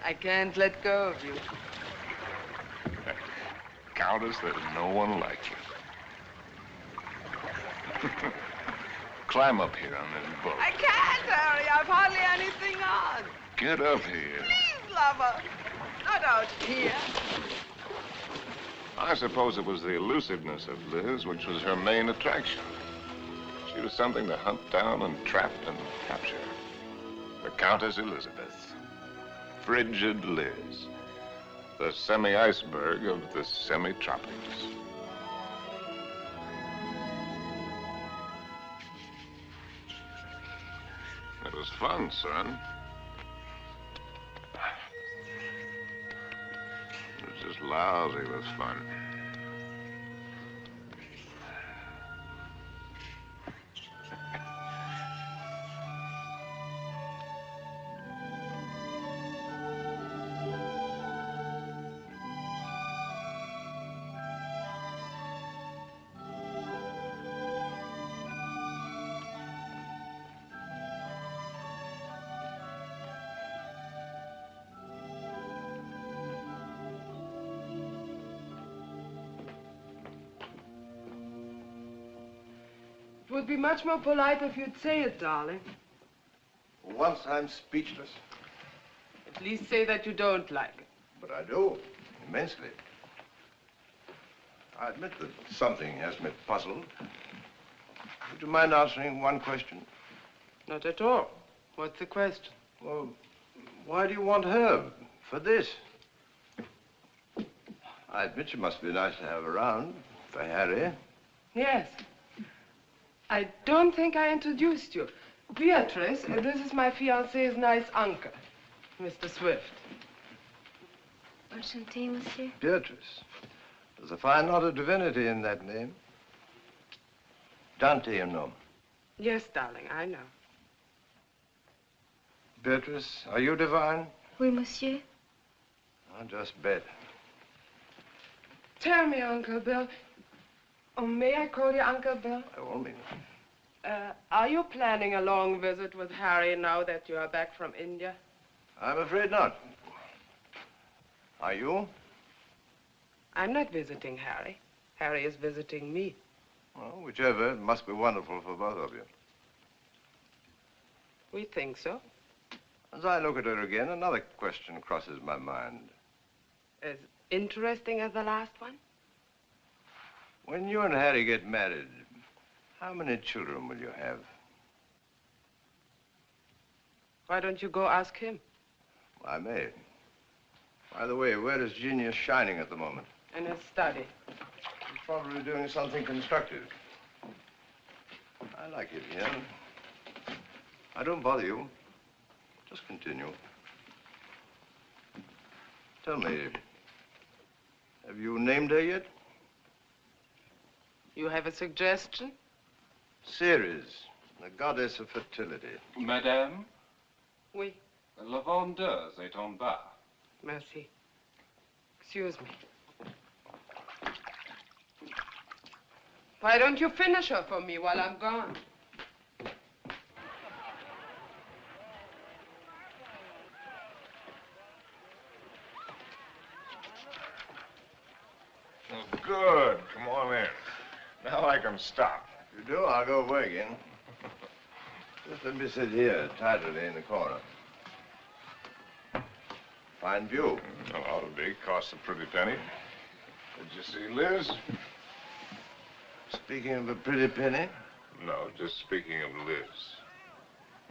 I can't let go of you. Countess, there's no one like you. Climb up here on this boat. I can't, Harry. I've hardly anything on. Get up here. Please, lover. Not out here. I suppose it was the elusiveness of Liz which was her main attraction. She was something to hunt down and trap and capture. The Countess Elizabeth. Frigid Liz. The semi-iceberg of the semi-tropics. It was fun, son. It was just lousy with fun. It would be much more polite if you'd say it, darling. Once I'm speechless. At least say that you don't like it. But I do, immensely. I admit that something has me puzzled. Would you mind answering one question? Not at all. What's the question? Well, why do you want her for this? I admit she must be nice to have around for Harry. Yes. I don't think I introduced you. Beatrice, this is my fiancé's nice uncle, Mr. Swift. Enchanté, monsieur. Beatrice. There's a fine lot of divinity in that name. Dante, you know. Yes, darling, I know. Beatrice, are you divine? Oui, monsieur. I'll just bet. Tell me, Uncle Bill. Oh, may I call you Uncle Bill? By all means. Are you planning a long visit with Harry now that you are back from India? I'm afraid not. Are you? I'm not visiting Harry. Harry is visiting me. Well, whichever, it must be wonderful for both of you. We think so. As I look at her again, another question crosses my mind. As interesting as the last one? When you and Harry get married, how many children will you have? Why don't you go ask him? I may. By the way, where is genius shining at the moment? In his study. He's probably doing something constructive. I like it here. I don't bother you. Just continue. Tell me, have you named her yet? You have a suggestion? Ceres, the goddess of fertility. Madame? Oui. La vendeuse est en bas. Merci. Excuse me. Why don't you finish her for me while I'm gone? Oh, good. Come on in. Now I can stop. If you do, I'll go away again. Just let me sit here, tidily in the corner. Fine view. Well, ought to be. Costs a pretty penny. Did you see Liz? Speaking of a pretty penny. No, just speaking of Liz.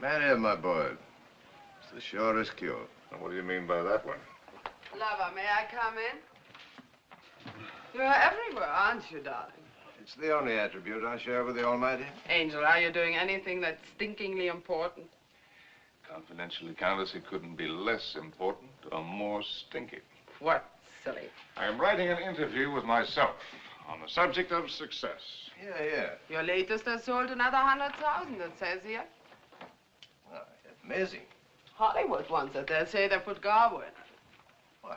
Marry her, my boy. It's the surest cure. Now, what do you mean by that one? Lover, may I come in? You're everywhere, aren't you, darling? It's the only attribute I share with the Almighty. Angel, are you doing anything that's stinkingly important? Confidentially, Countess, it couldn't be less important or more stinky. What, silly? I am writing an interview with myself on the subject of success. Yeah. Your latest has sold another 100,000, it says here. Oh, amazing. Hollywood wants it. They say they put Garbo in it. Why,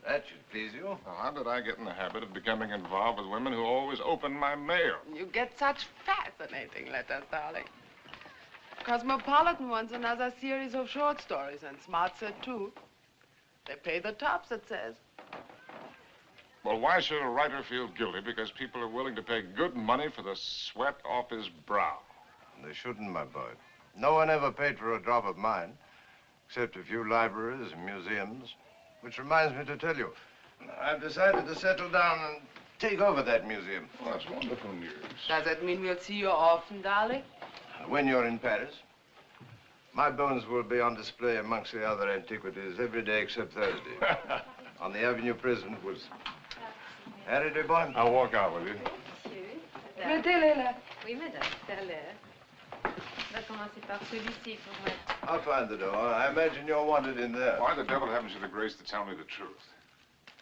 that should please you. Now, how did I get in the habit of becoming involved with women who always open my mail? You get such fascinating letters, darling. Cosmopolitan wants another series of short stories, and Smart said too. They pay the tops, it says. Well, why should a writer feel guilty because people are willing to pay good money for the sweat off his brow? They shouldn't, my boy. No one ever paid for a drop of mine, except a few libraries and museums. Which reminds me to tell you, I've decided to settle down and take over that museum. Well, that's wonderful news. Does that mean we'll see you often, darling? When you're in Paris, my bones will be on display amongst the other antiquities every day except Thursday. On the Avenue Prison was... Harry, dear boy? I'll walk out with you. Mettez-les là. Oui, madame, tout à l'heure. On va commencer par celui-ci pour mettre. I'll find the door. I imagine you're wanted in there. Why the devil haven't you the grace to tell me the truth?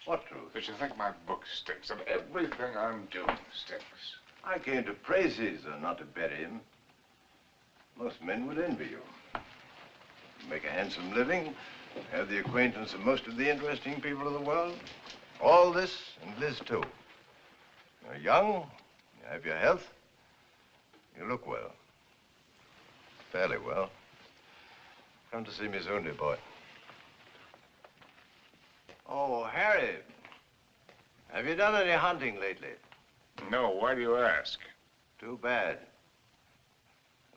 What truth? That you think my book stinks, and everything I'm doing stinks. I came to praise Caesar, not to bury him. Most men would envy you. Make a handsome living, have the acquaintance of most of the interesting people of the world. All this, and Liz too. You're young, you have your health, you look well. Fairly well. Come to see me soon, dear boy. Oh, Harry, have you done any hunting lately? No, why do you ask? Too bad.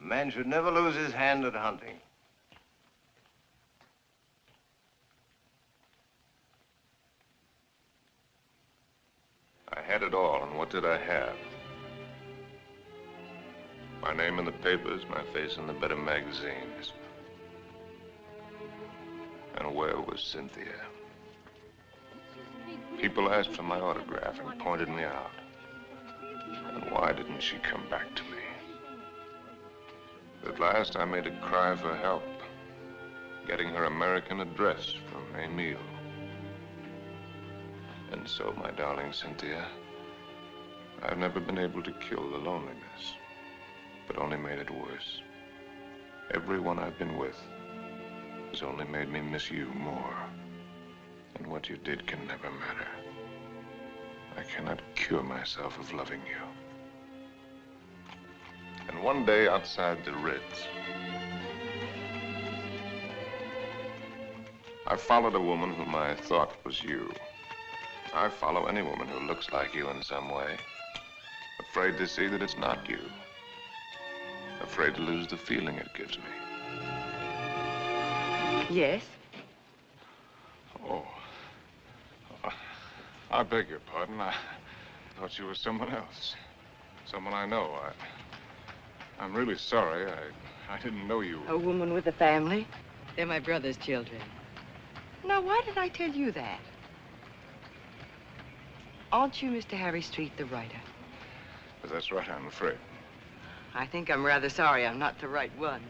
A man should never lose his hand at hunting. I had it all, and what did I have? My name in the papers, my face in the better magazines. And where was Cynthia? People asked for my autograph and pointed me out. And why didn't she come back to me? At last, I made a cry for help, getting her American address from Emile. And so, my darling Cynthia, I've never been able to kill the loneliness, but only made it worse. Everyone I've been with has only made me miss you more. And what you did can never matter. I cannot cure myself of loving you. And one day outside the Ritz, I followed a woman whom I thought was you. I follow any woman who looks like you in some way. Afraid to see that it's not you. Afraid to lose the feeling it gives me. Yes? Oh. I beg your pardon. I thought you were someone else. Someone I know. I'm really sorry. I didn't know you. A woman with a family? They're my brother's children. Now, why did I tell you that? Aren't you Mr. Harry Street, the writer? But that's right, I'm afraid. I think I'm rather sorry I'm not the right one.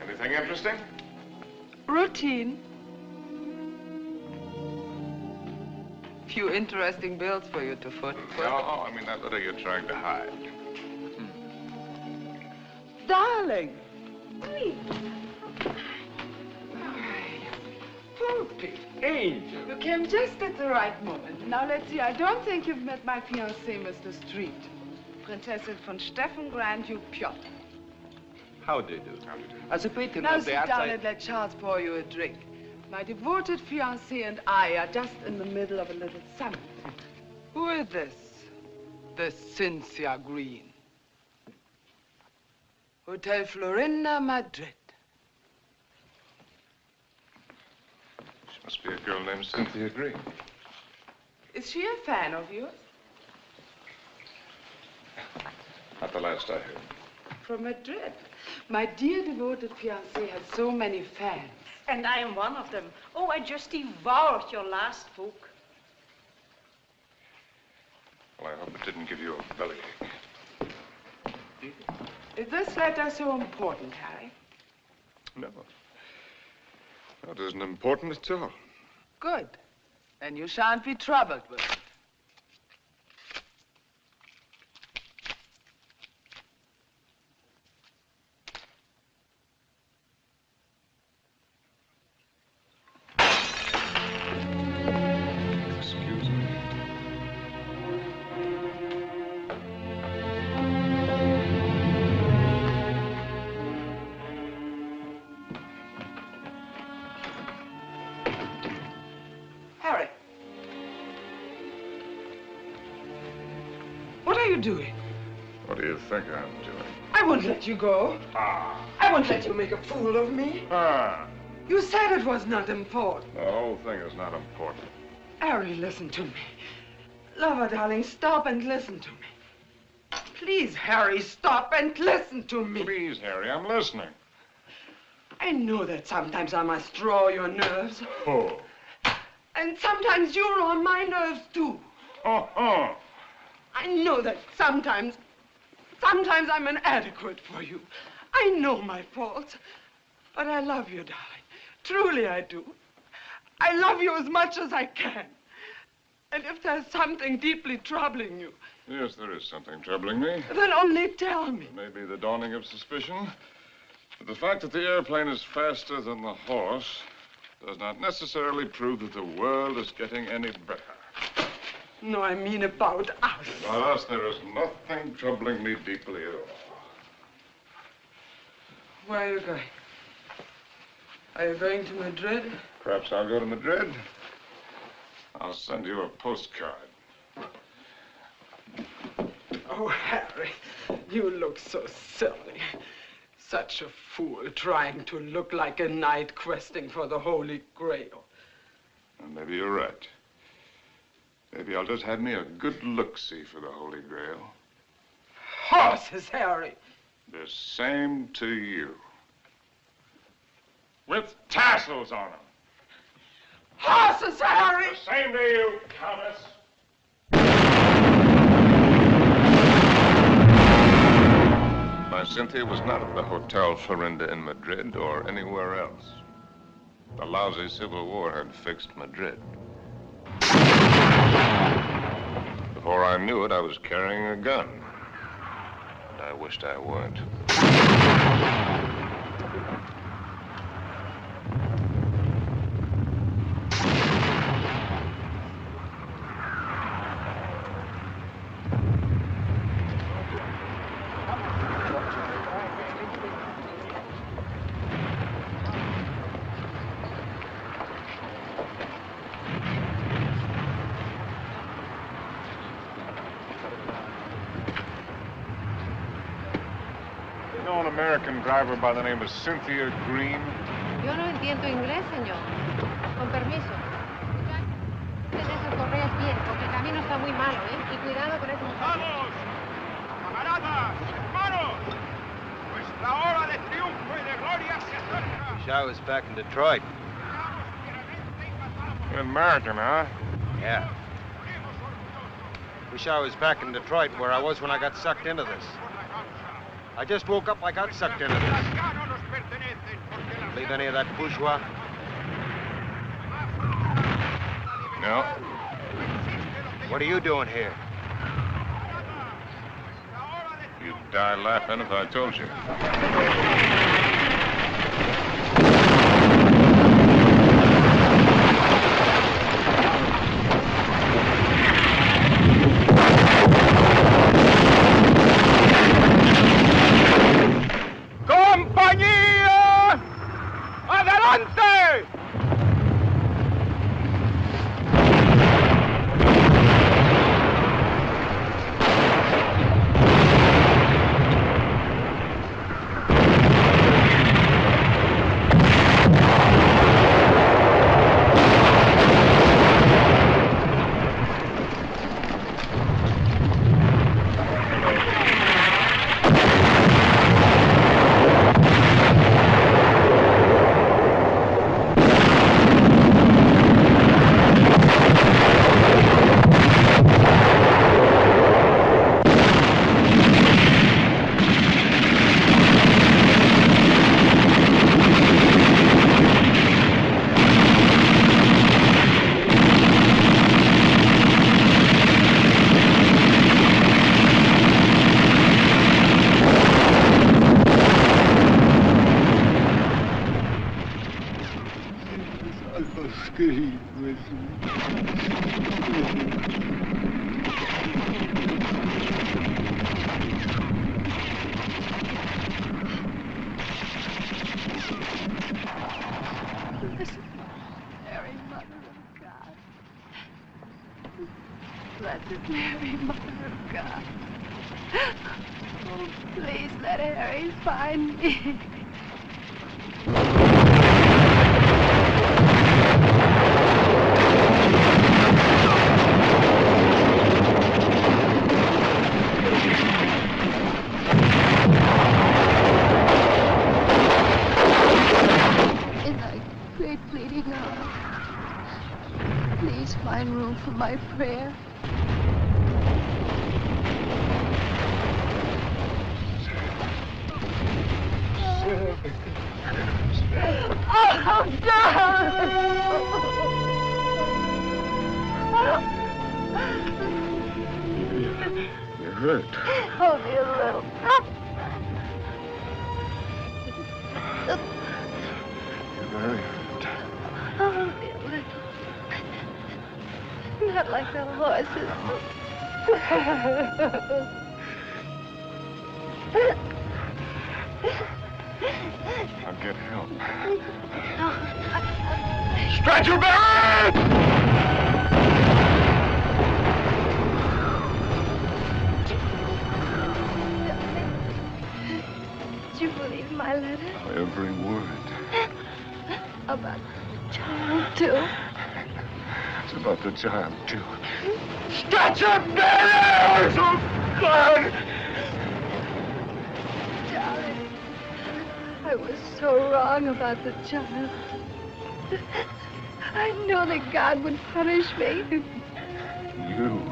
Anything interesting? Routine. few interesting bills for you to foot. Oh, I mean that letter you're trying to hide. Darling. Poopy. Angel. You came just at the right moment. Now, let's see. I don't think you've met my fiancé, Mr. Street. Princessin von Steffen Grand Duke Piotr. How do you do? As a patron Now of the sit arts, down and let Charles pour you a drink. My devoted fiancé and I are just in the middle of a little summit. Who is this? The Cynthia Green. Hotel Florinda, Madrid. She must be a girl named Cynthia Green. Is she a fan of yours? Not the last I heard. From Madrid. My dear devoted fiancé has so many fans. And I am one of them. Oh, I just devoured your last book. Well, I hope it didn't give you a bellyache. Is this letter so important, Harry? No. That isn't important at all. Good. Then you shan't be troubled with it. Excuse me. Harry. What are you doing? What do you think I'm doing? I won't let you go. I won't let you make a fool of me. You said it was not important. The whole thing is not important. Harry, listen to me. Lover, darling, stop and listen to me. Please, Harry, stop and listen to me. Please, Harry, I'm listening. I know that sometimes I must draw your nerves. Oh. And sometimes you're on my nerves, too. Oh. I know that sometimes I'm inadequate for you. I know my faults. But I love you, darling. Truly I do. I love you as much as I can. And if there's something deeply troubling you... Yes, there is something troubling me. Then only tell me. Maybe the dawning of suspicion. But the fact that the airplane is faster than the horse does not necessarily prove that the world is getting any better. No, I mean about us. About us, there is nothing troubling me deeply at all. Where are you going? Are you going to Madrid? Perhaps I'll go to Madrid. I'll send you a postcard. Oh, Harry, you look so silly. Such a fool trying to look like a knight questing for the Holy Grail. Well, maybe you're right. Maybe I'll just have me a good look-see for the Holy Grail. Horses, Harry. The same to you. With tassels on them. Horses, Harry! The same to you, Countess. My Cynthia was not at the Hotel Florinda in Madrid or anywhere else. The lousy Civil War had fixed Madrid. Before I knew it, I was carrying a gun. And I wished I weren't. American driver by the name of Cynthia Green. Yo no entiendo inglés, señor. Con permiso. Ten esas correas bien, porque el camino está muy malo, ¿eh? Y cuidado con esos... ¡Vamos! ¡Camaradas! ¡Hermanos! Nuestra hora de triunfo y de gloria se acerca. Wish I was back in Detroit. You're American, huh? Yeah. Wish I was back in Detroit where I was when I got sucked into this. I just woke up, I got sucked into this. Believe any of that bourgeois? No. What are you doing here? You'd die laughing if I told you. ¡Compañía! ¡Adelante! Blessed Mary, Mother of God. Oh, please let Harry find me. In thy great pleading hour, please find room for my prayer. Oh, You're hurt. Only a little. You're very hurt. Only a little. Not like the horses. I'll get help. Stretcher bearer! Did you believe my letter? Every word. About the child, too? It's about the child, too. Stretcher bearers! Oh, God! Darling, I was so wrong about the child. I know that God would punish me. You.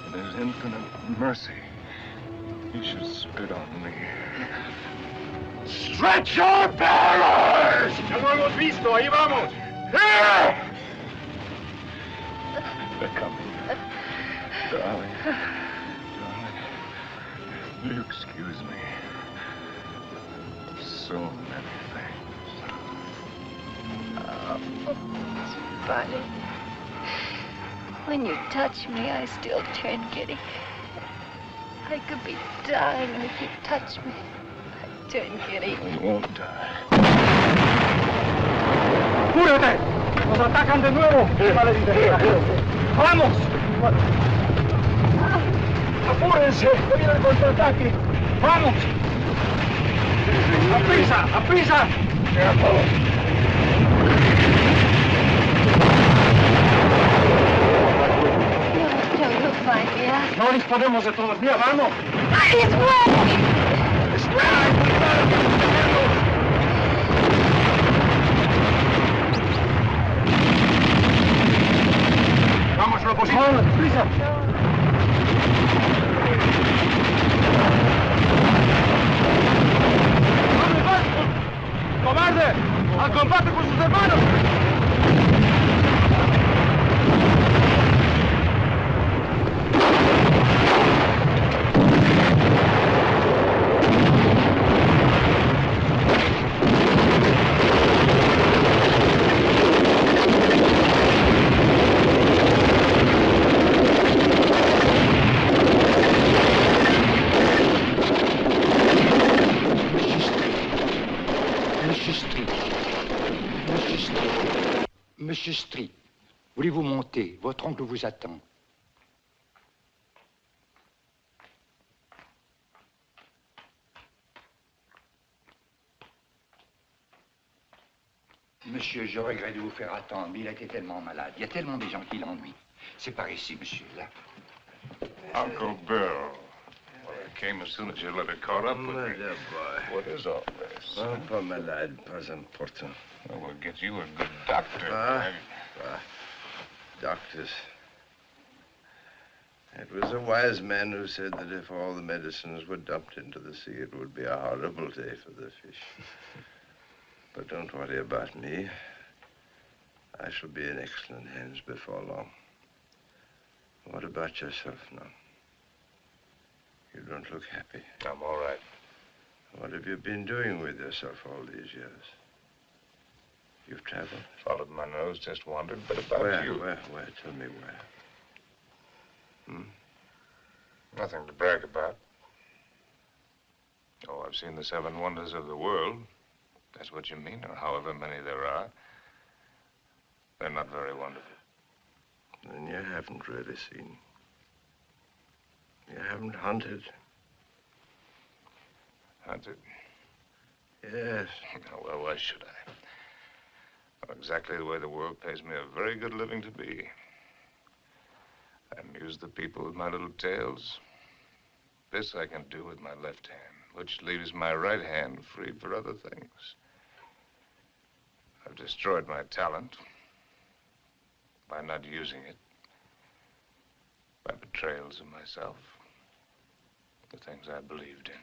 In His infinite mercy, He should spit on me. Stretcher bearers! Ya lo hemos visto, ahí vamos. Here! They're coming. Darling. Will you excuse me? So many things. Oh, it's funny. When you touch me, I still turn giddy. I could be dying, and if you touch me, I turn giddy. You won't die. ¡Apúrate! ¡Nos atacan de nuevo! ¡Vamos! ¡Apúrense! ¡Que viene el contraataque! ¡Vamos! ¡Aprisa! ¡Aprisa! You'll find me out. No disponemos de todos. ¡Mira, vamos! ¡It's way! ¡Vamos, lo posible! ¡Prisa! ¡Cobarde! ¡Al combate con sus hermanos! Monsieur Street. Monsieur Street, voulez-vous monter? Votre oncle vous attend. Monsieur, je regrette de vous faire attendre, mais il a été tellement malade. Il y a tellement de gens qui l'ennuient. C'est par ici, monsieur, là. Uncle Bill. Well, I came as soon as your letter caught up with me. Dear boy. What is all this? Oh, pas malade, pas important. Well, we'll get you a good doctor. Doctors. It was a wise man who said that if all the medicines were dumped into the sea, it would be a horrible day for the fish. But don't worry about me. I shall be in excellent hands before long. What about yourself now? You don't look happy. I'm all right. What have you been doing with yourself all these years? You've traveled? Followed my nose, just wandered, but about you. Where? Tell me where. Nothing to brag about. Oh, I've seen the 7 wonders of the world. That's what you mean, or however many there are. They're not very wonderful. Then you haven't really seen. You haven't hunted. Hunted? Yes. Well, why should I? Well, exactly the way the world pays me a very good living to be. I amuse the people with my little tales. This I can do with my left hand, which leaves my right hand free for other things. I've destroyed my talent by not using it, by betrayals of myself, the things I believed in,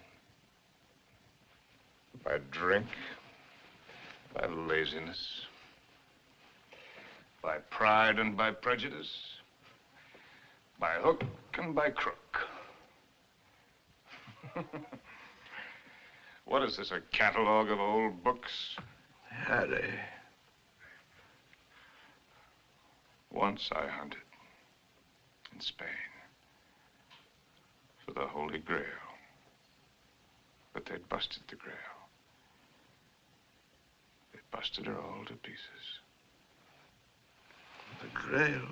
by drink, by laziness, by pride and by prejudice, by hook and by crook. What is this, a catalog of old books? Harry. Once I hunted in Spain for the Holy Grail, but they'd busted the Grail. They busted her all to pieces. The Grail?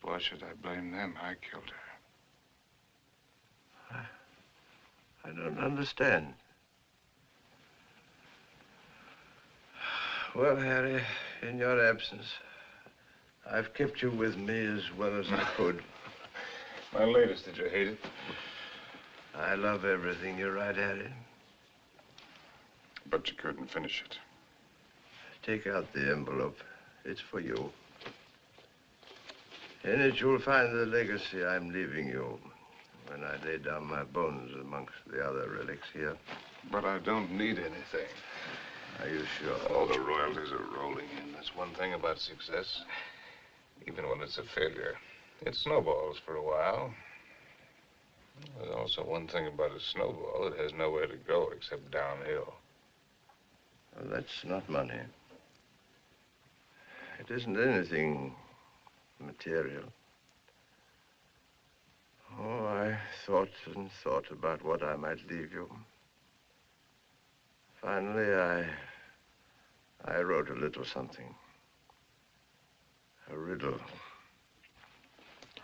Why should I blame them? I killed her. I don't understand. Well, Harry, in your absence, I've kept you with me as well as I could. My latest, did you hate it? I love everything you write, Harry. But you couldn't finish it. Take out the envelope. It's for you. In it, you'll find the legacy I'm leaving you when I lay down my bones amongst the other relics here. But I don't need anything. Are you sure? All the royalties are rolling in. That's one thing about success. Even when it's a failure, it snowballs for a while. There's also one thing about a snowball. It has nowhere to go except downhill. Well, that's not money. It isn't anything material. Oh, I thought and thought about what I might leave you. Finally, I wrote a little something. A riddle.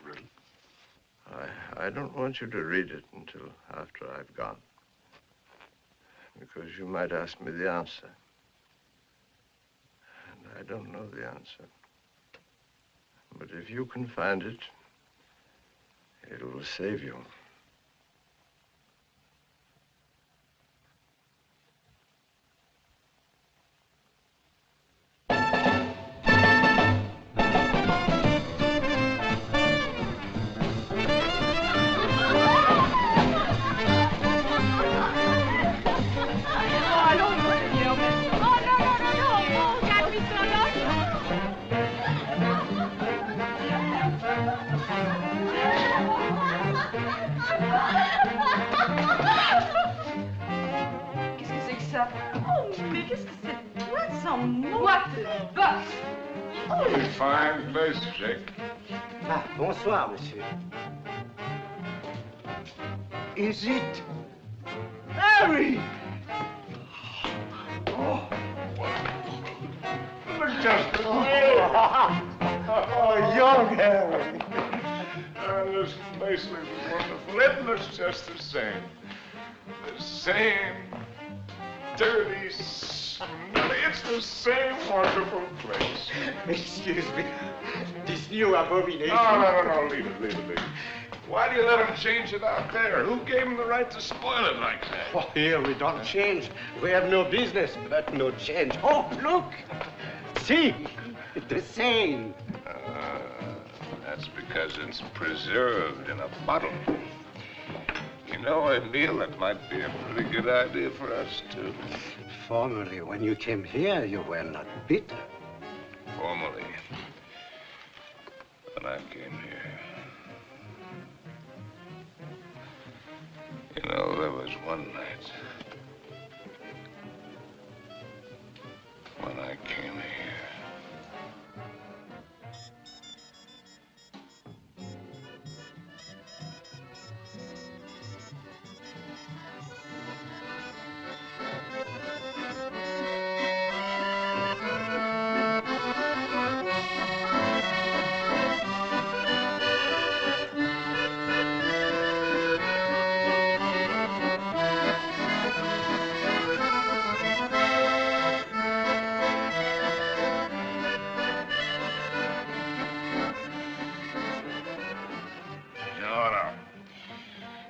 Riddle? I don't want you to read it until after I've gone. Because you might ask me the answer. And I don't know the answer. But if you can find it, it will save you. Fine place, Jake. Ah, bonsoir, monsieur. Is it Harry? Oh. Just Oh, young Harry. And this place looks wonderful. It looks just the same. The same dirty, smelly. It's the same wonderful place. Excuse me. This new abomination. No. Leave it. Why do you let him change it out there? Who gave him the right to spoil it like that? Oh, here we don't change. We have no business, but no change. Oh, look! See? The same. That's because it's preserved in a bottle. You know, Emile, that might be a pretty good idea for us, too. Formerly, when you came here, you were not bitter. Formerly, when I came here. You know, there was one night when I came here.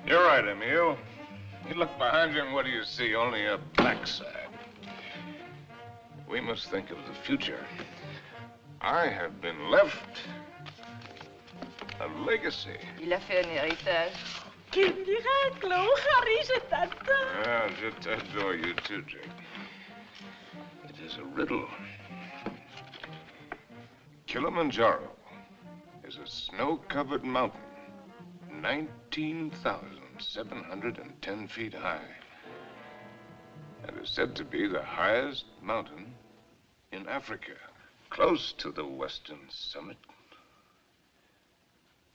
You're right, Emile. You look behind you and what do you see? Only a backside. We must think of the future. I have been left a legacy. Il a fait un héritage. Quel miracle! Oh, Harry, je t'adore. Ah, je t'adore you too, Jake. It is a riddle. Kilimanjaro is a snow-covered mountain, 19,710 feet high, and is said to be the highest mountain in Africa. Close to the western summit,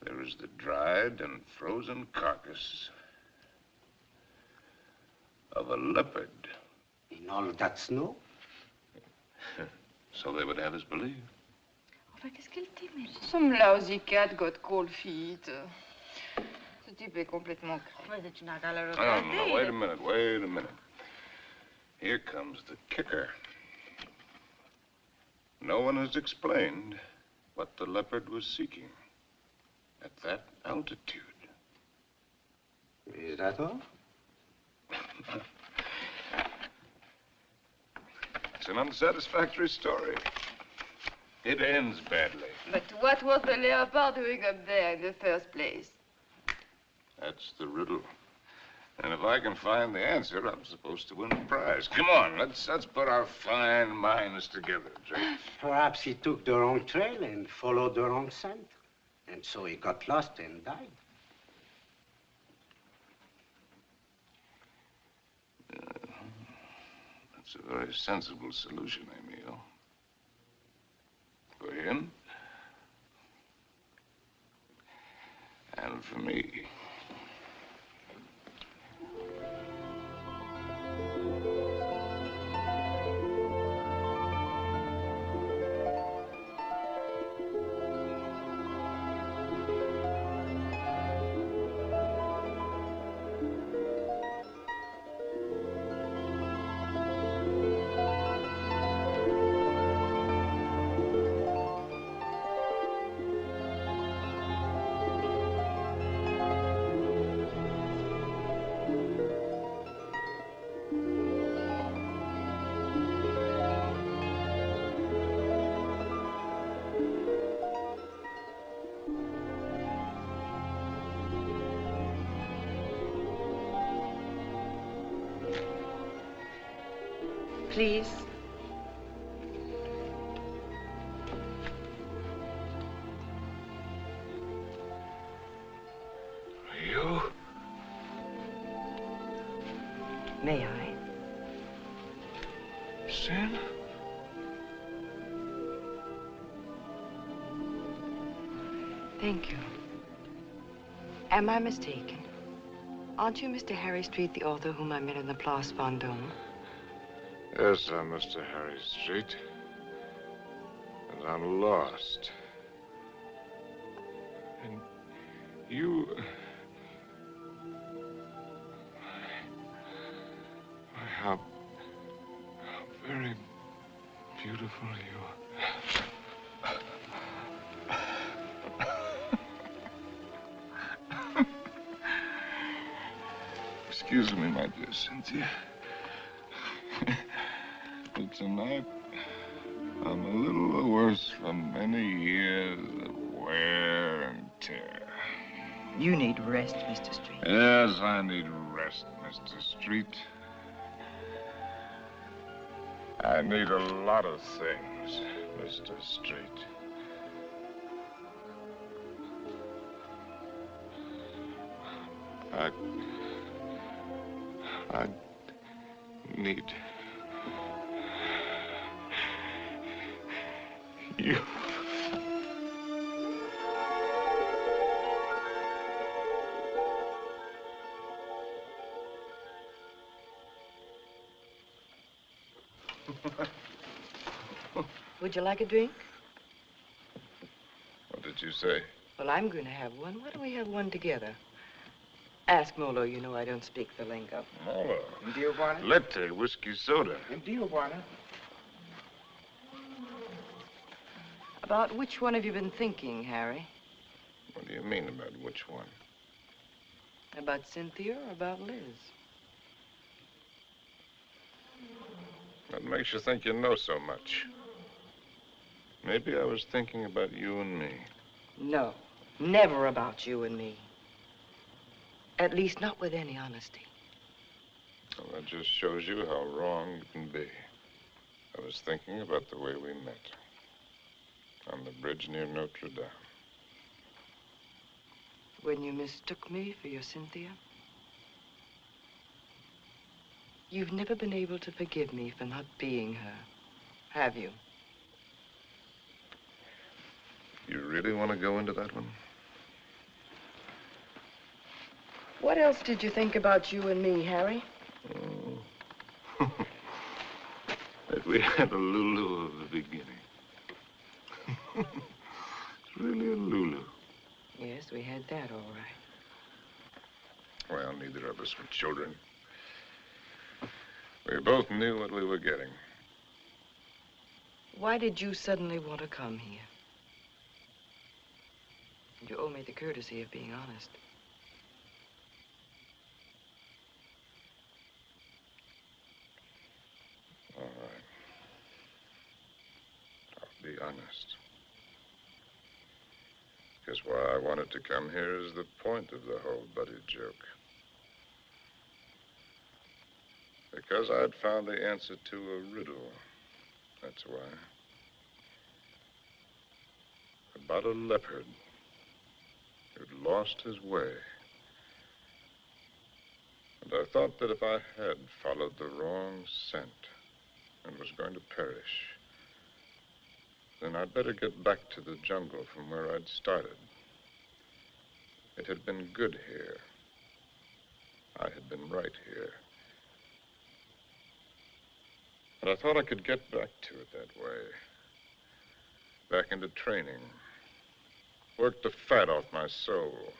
there is the dried and frozen carcass of a leopard. In all that snow? So they would have us believe. Enfin, qu'est-ce qu'elle t'aimait? Some lousy cat got cold feet. Ce type est complètement crevé. Tu n'as qu'à le regarder. No, wait a minute. Here comes the kicker. No one has explained what the leopard was seeking at that altitude. Is that all? It's an unsatisfactory story. It ends badly. But what was the leopard doing up there in the first place? That's the riddle. And if I can find the answer, I'm supposed to win a prize. Come on, let's put our fine minds together, Jake. Perhaps he took the wrong trail and followed the wrong scent. And so he got lost and died. That's a very sensible solution, Emile. For him. And for me. Please. You? May I? Sin? Thank you. Am I mistaken? Aren't you Mr. Harry Street, the author whom I met in the Place Vendôme? Yes, I'm Mr. Harry Street. But I'm lost. And you... How very beautiful you are. Excuse me, my dear Cynthia. But tonight, I'm a little worse from many years of wear and tear. You need rest, Mr. Street. Yes, I need rest, Mr. Street. I need a lot of things, Mr. Street. I need you. Would you like a drink? What did you say? Well, I'm going to have one. Why don't we have one together? Ask Molo. You know I don't speak the lingo. Molo. Indio buona? Latte, whiskey soda. Indio buona? About which one have you been thinking, Harry? What do you mean about which one? About Cynthia or about Liz? What makes you think you know so much? Maybe I was thinking about you and me. No, never about you and me. At least not with any honesty. Well, that just shows you how wrong you can be. I was thinking about the way we met. On the bridge near Notre Dame. When you mistook me for your Cynthia? You've never been able to forgive me for not being her, have you? You really want to go into that one? What else did you think about you and me, Harry? Oh. That we had a Lulu of the beginning. It's really a Lulu. Yes, we had that, all right. Well, neither of us were children. We both knew what we were getting. Why did you suddenly want to come here? You owe me the courtesy of being honest. All right. I'll be honest. Because why I wanted to come here is the point of the whole buddy joke. Because I'd found the answer to a riddle. That's why. About a leopard who'd lost his way. And I thought that if I had followed the wrong scent and was going to perish, then I'd better get back to the jungle from where I'd started. It had been good here. I had been right here. And I thought I could get back to it that way. Back into training. Work the fat off my soul.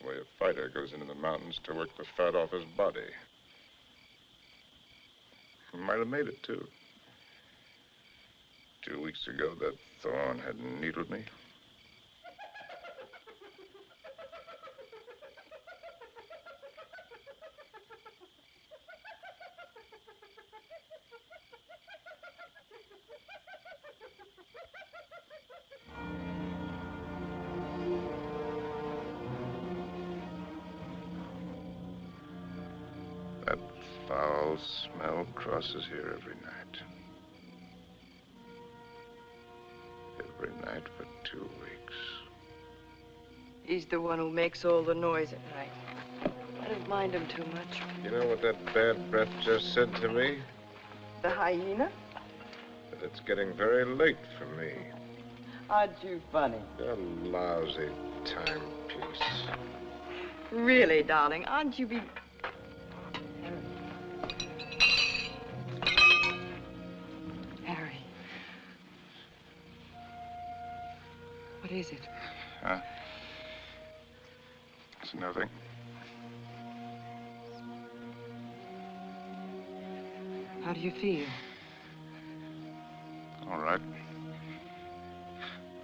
The way a fighter goes into the mountains to work the fat off his body. I might have made it, too. 2 weeks ago, that thorn had needled me. That foul smell crosses here every night. Every night for 2 weeks. He's the one who makes all the noise at night. I don't mind him too much. You know what that bad breath just said to me? The hyena? That it's getting very late for me. Aren't you funny? A lousy timepiece. Really, darling, aren't you Harry. What is it? Huh? It's nothing. How do you feel? All right.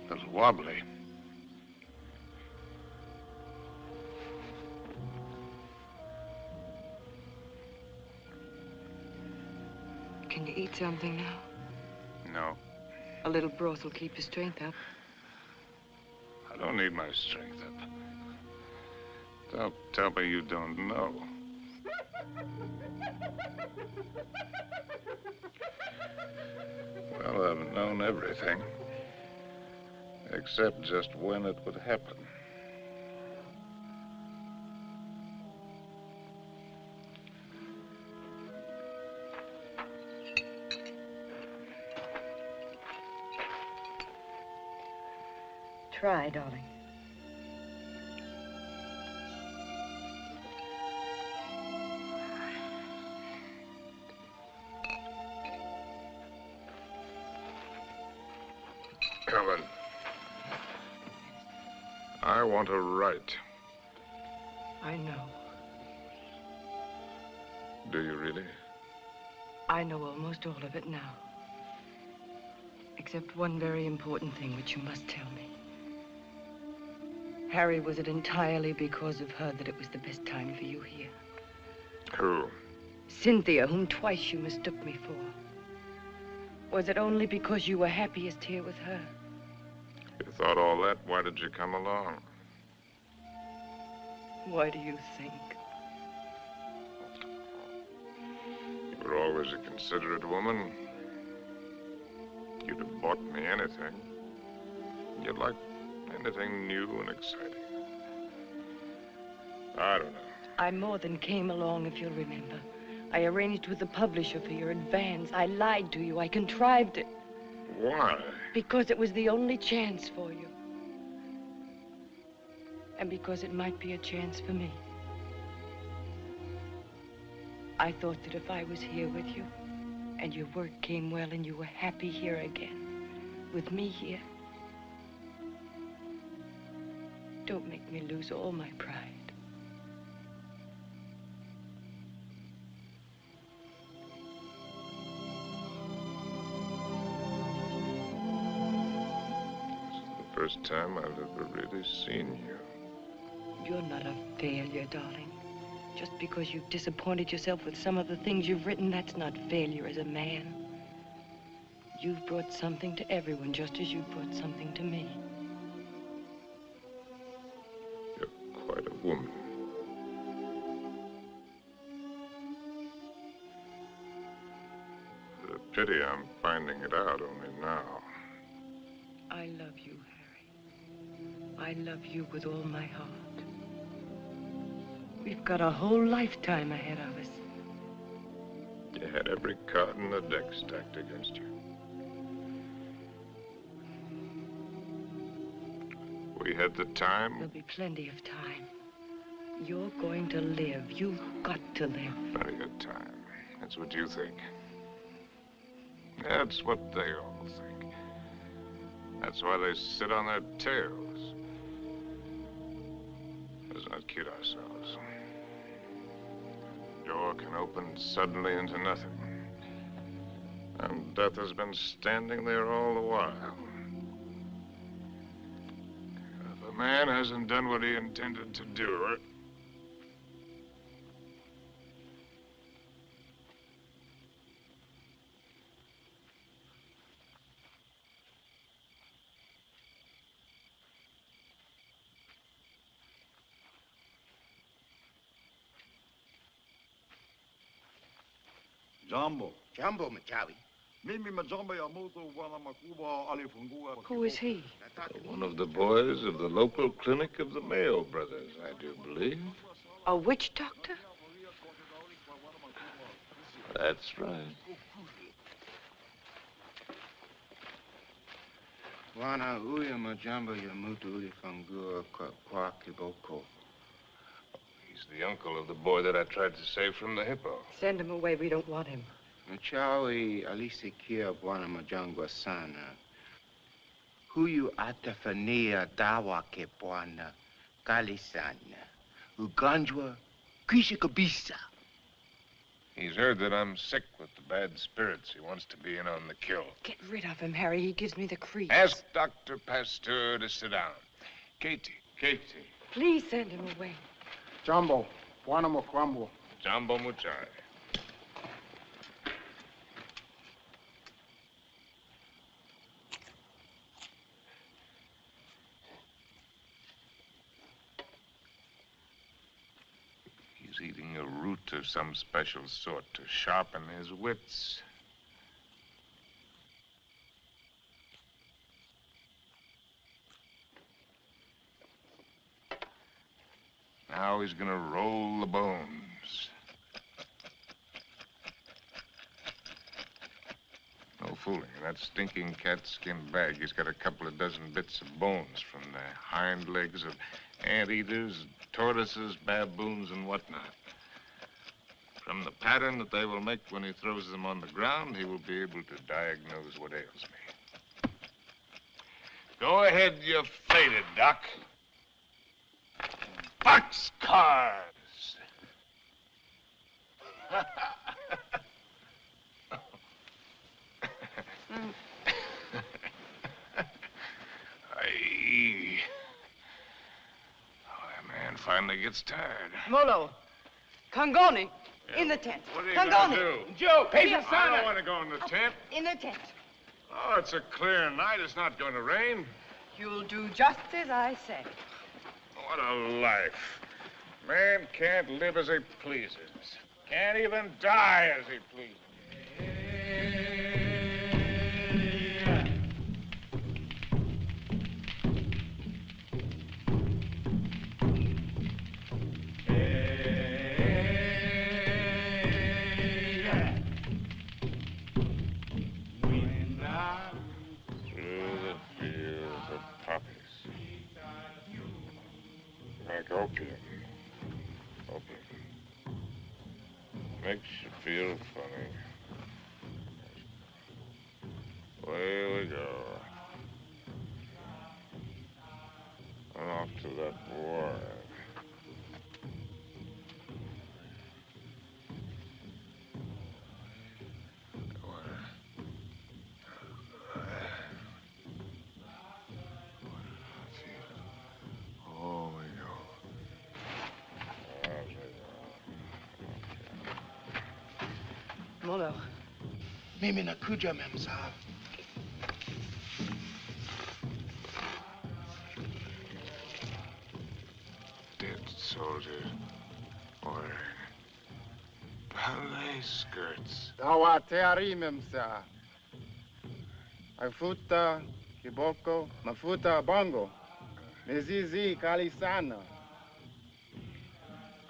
A little wobbly. Can you eat something now? No. A little broth will keep your strength up. I don't need my strength up. Don't tell me you don't know. Well, I've known everything. Except just when it would happen. Try, darling. Helen, I want to write. I know. Do you really? I know almost all of it now. Except one very important thing which you must tell me. Harry, was it entirely because of her that it was the best time for you here? Who? Cynthia, whom twice you mistook me for. Was it only because you were happiest here with her? You thought all that? Why did you come along? Why do you think? You were always a considerate woman. You'd have bought me anything. You'd like anything new and exciting. I don't know. I more than came along, if you'll remember. I arranged with the publisher for your advance. I lied to you. I contrived it. Why? Because it was the only chance for you. And because it might be a chance for me. I thought that if I was here with you, and your work came well, and you were happy here again, with me here, don't make me lose all my pride. First time I've ever really seen you. You're not a failure, darling. Just because you've disappointed yourself with some of the things you've written, that's not failure as a man. You've brought something to everyone, just as you've brought something to me. You're quite a woman. It's a pity I'm finding it out only now. I love you, Harry. I love you with all my heart. We've got a whole lifetime ahead of us. You had every card in the deck stacked against you. We had the time. There'll be plenty of time. You're going to live. You've got to live. Plenty of time. That's what you think. That's what they all think. That's why they sit on their tails. Let's not kid ourselves. Door can open suddenly into nothing. And death has been standing there all the while. If a man hasn't done what he intended to do, Jumbo. Jumbo, Machawi. Mimi Majomba Yamuto Wana Makuba Alifungua. Who is he? one of the boys of the local clinic of the Mayo brothers, I do believe. A witch doctor? That's right. Wana Uya Majamba Yamutu Ulifungua Kwa Kiboko. He's the uncle of the boy that I tried to save from the hippo. Send him away. We don't want him. Machawi Alisikia Bwana Majangwa Sana. Huyu atafania dawa ke bwana Kalisana. Ugonjwa kisha kabisa. He's heard that I'm sick with the bad spirits. He wants to be in on the kill. Get rid of him, Harry. He gives me the creeps. Ask Dr. Pasteur to sit down. Katie. Please send him away. Jumbo, Juana Mokwambo. Jumbo Muchai. He's eating a root of some special sort to sharpen his wits. Now he's gonna roll the bones. No fooling. In that stinking cat-skin bag, he's got a couple of dozen bits of bones from the hind legs of anteaters, tortoises, baboons, and whatnot. From the pattern that they will make when he throws them on the ground, he will be able to diagnose what ails me. Go ahead, you faded, Doc. Boxcars! Aye. Oh, that man finally gets tired. Molo. Kangoni. In the tent. What are you Kangoni. gonna do? Joe, I don't want to go in the tent. In the tent. Oh, it's a clear night. It's not going to rain. You'll do just as I say. What a life. Man can't live as he pleases. Can't even die as he pleases. Through the fields of poppies. Like opium. Makes you feel funny. Away we go. And off to that war. Molo. Mimi nakuja, mem sahab. Dead soldier wearing ballet skirts. Dawa teari memsa. Afuta, kiboko, mafuta bongo. Mezizi Kalisana.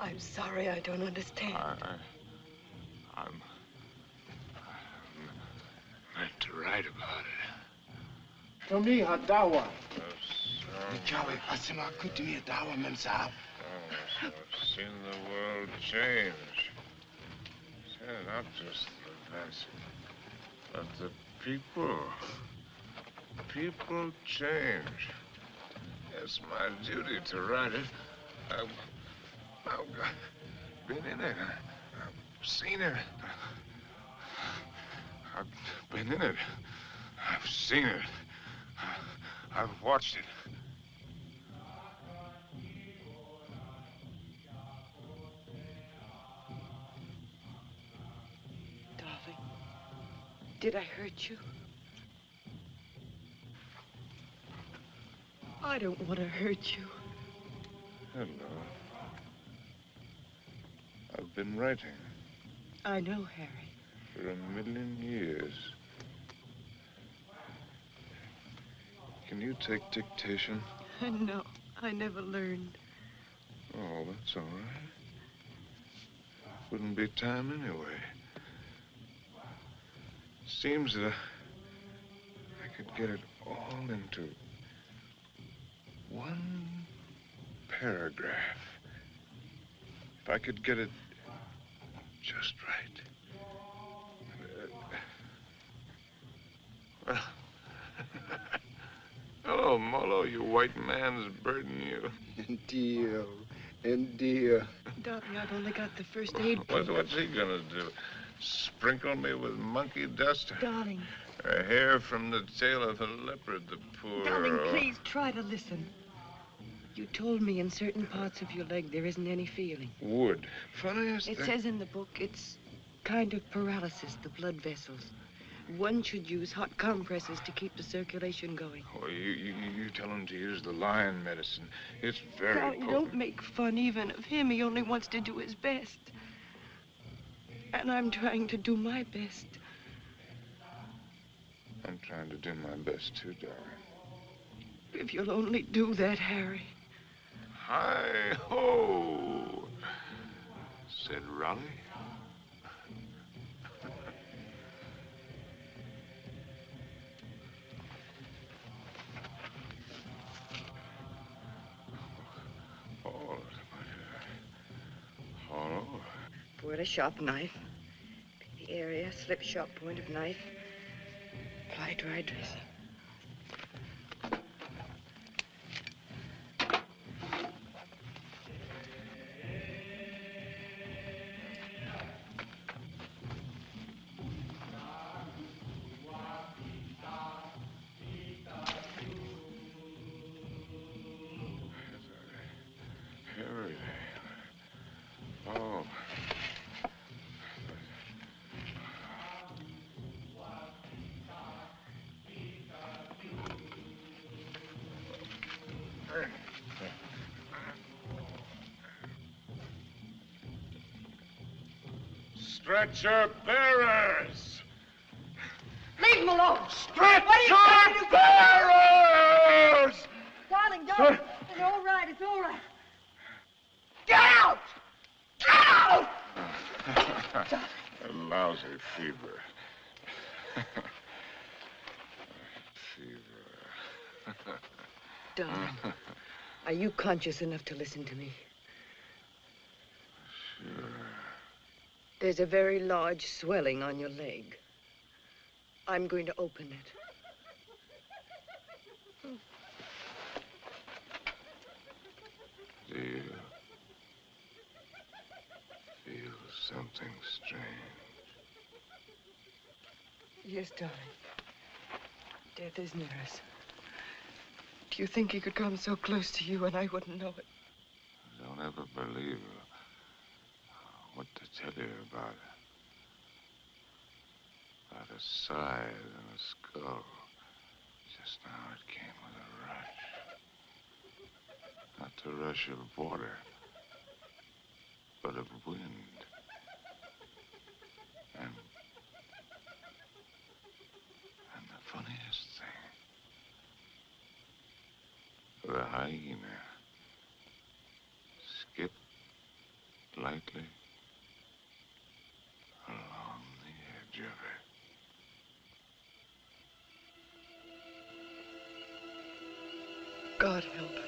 I'm sorry, I don't understand. I'm meant to write about it. To me, Hadawa. Nichawe asema kutumia dawa, mem sahab. Oh, I've seen the world change. Yeah, not just the events, but the people. People change. It's my duty to write it. I've been in it. I've seen it. I've been in it. I've seen it. I've watched it. Darling, did I hurt you? I don't want to hurt you. Hello. I've been writing. I know, Harry. For 1,000,000 years. Can you take dictation? No, I never learned. Oh, that's all right. Wouldn't be time anyway. Seems that I could get it all into one paragraph. If I could get it just right. Well, Molo, Molo, you white man's burden, you. Indio. Darling, I've only got the first aid kit. What's he gonna do? Sprinkle me with monkey dust? Darling. A hair from the tail of the leopard, the poor... Darling, please try to listen. You told me in certain parts of your leg there isn't any feeling. Wood. Funniest thing. It says in the book it's kind of paralysis, the blood vessels. One should use hot compresses to keep the circulation going. Oh, you tell him to use the lion medicine. It's very Darling, potent. don't make fun even of him. He only wants to do his best. And I'm trying to do my best. I'm trying to do my best, too, darling. If you'll only do that, Harry. Hi-ho, said Raleigh. Pour a sharp knife. Pick the area, slip sharp point of knife. Apply dry dressing. Harry. Oh. Stretcher bearers! Leave him alone! Stretcher bearers! Darling, darling, it's all right, it's all right. Get out! Get out! A lousy fever. Fever. Darling, are you conscious enough to listen to me? Sure. There's a very large swelling on your leg. I'm going to open it. Do you feel something strange? Yes, darling. Death is near us. Do you think he could come so close to you and I wouldn't know it? Don't ever believe what to tell you about it. About a scythe and a skull. Just now it came with a rush. Not the rush of water, but of wind. And the funniest thing, the hyena skipped lightly along the edge of it. God help us.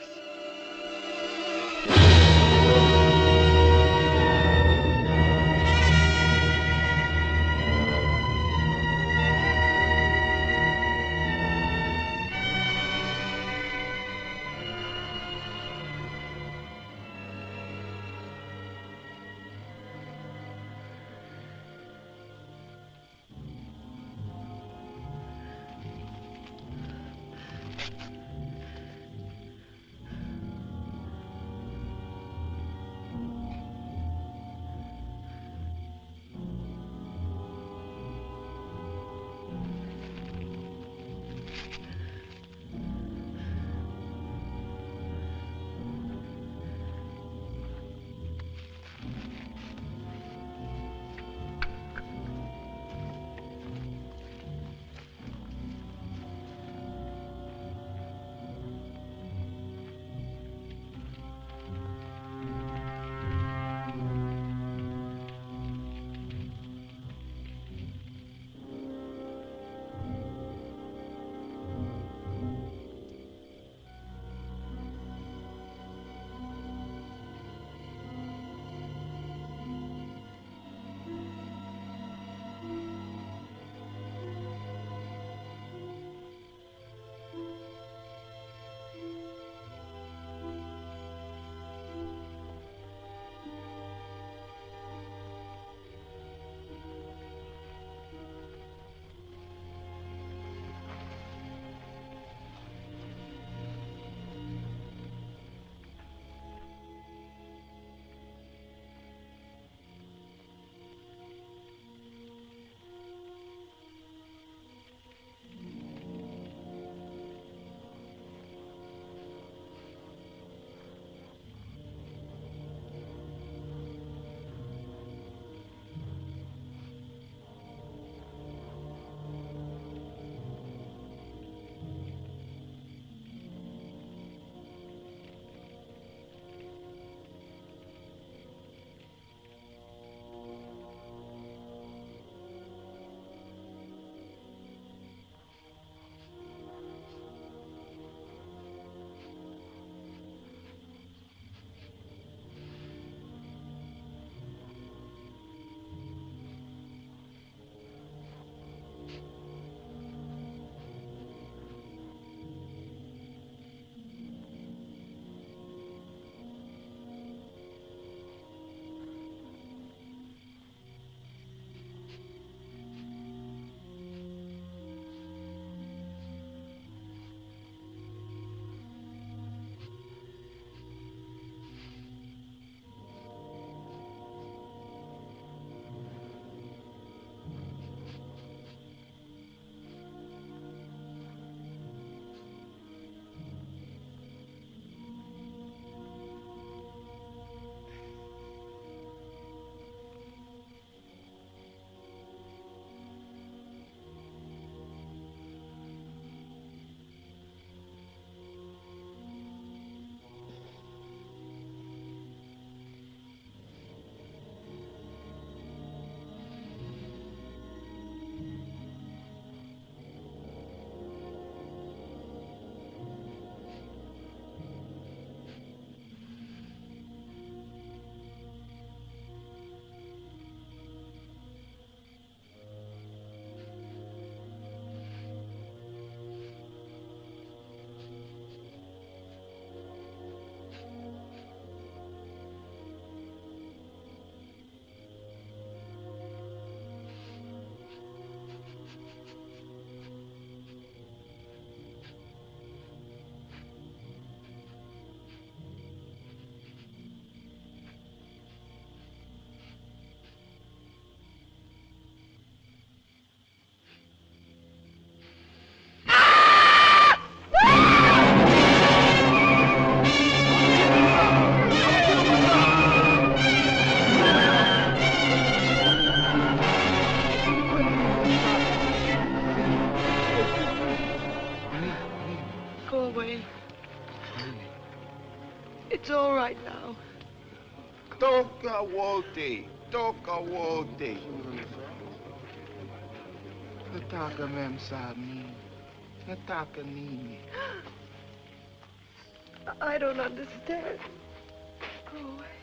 Go away. It's all right now. Toca wote. Toca wote. Nataka mem sa amin. Nataka nini. I don't understand. Go away.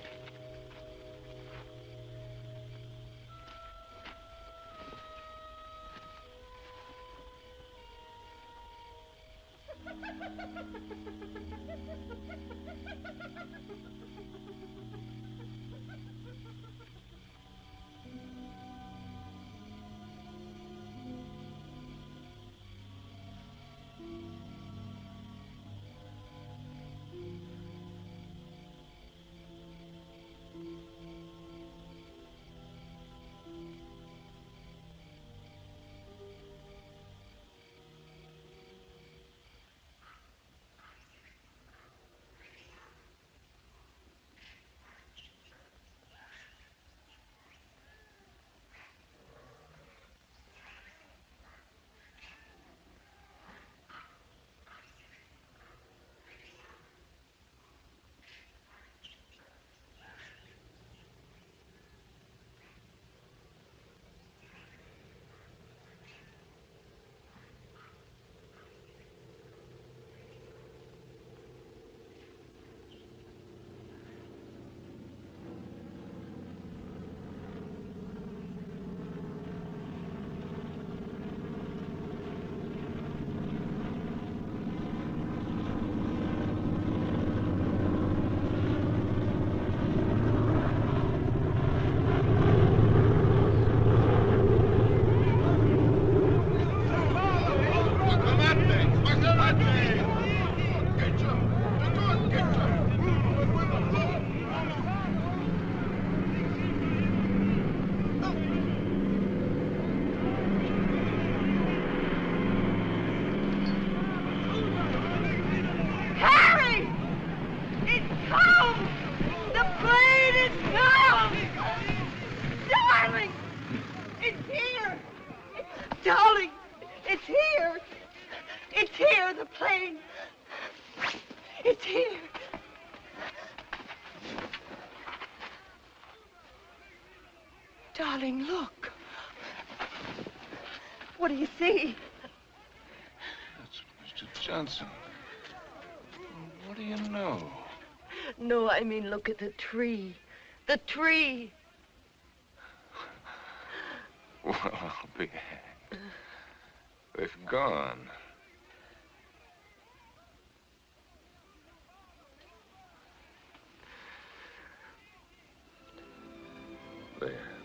Darling, it's here. It's here, the plane. It's here. Darling, look. What do you see? That's Mr. Johnson. What do you know? No, I mean, look at the tree. The tree. Well, I'll be hanged. They've gone. There.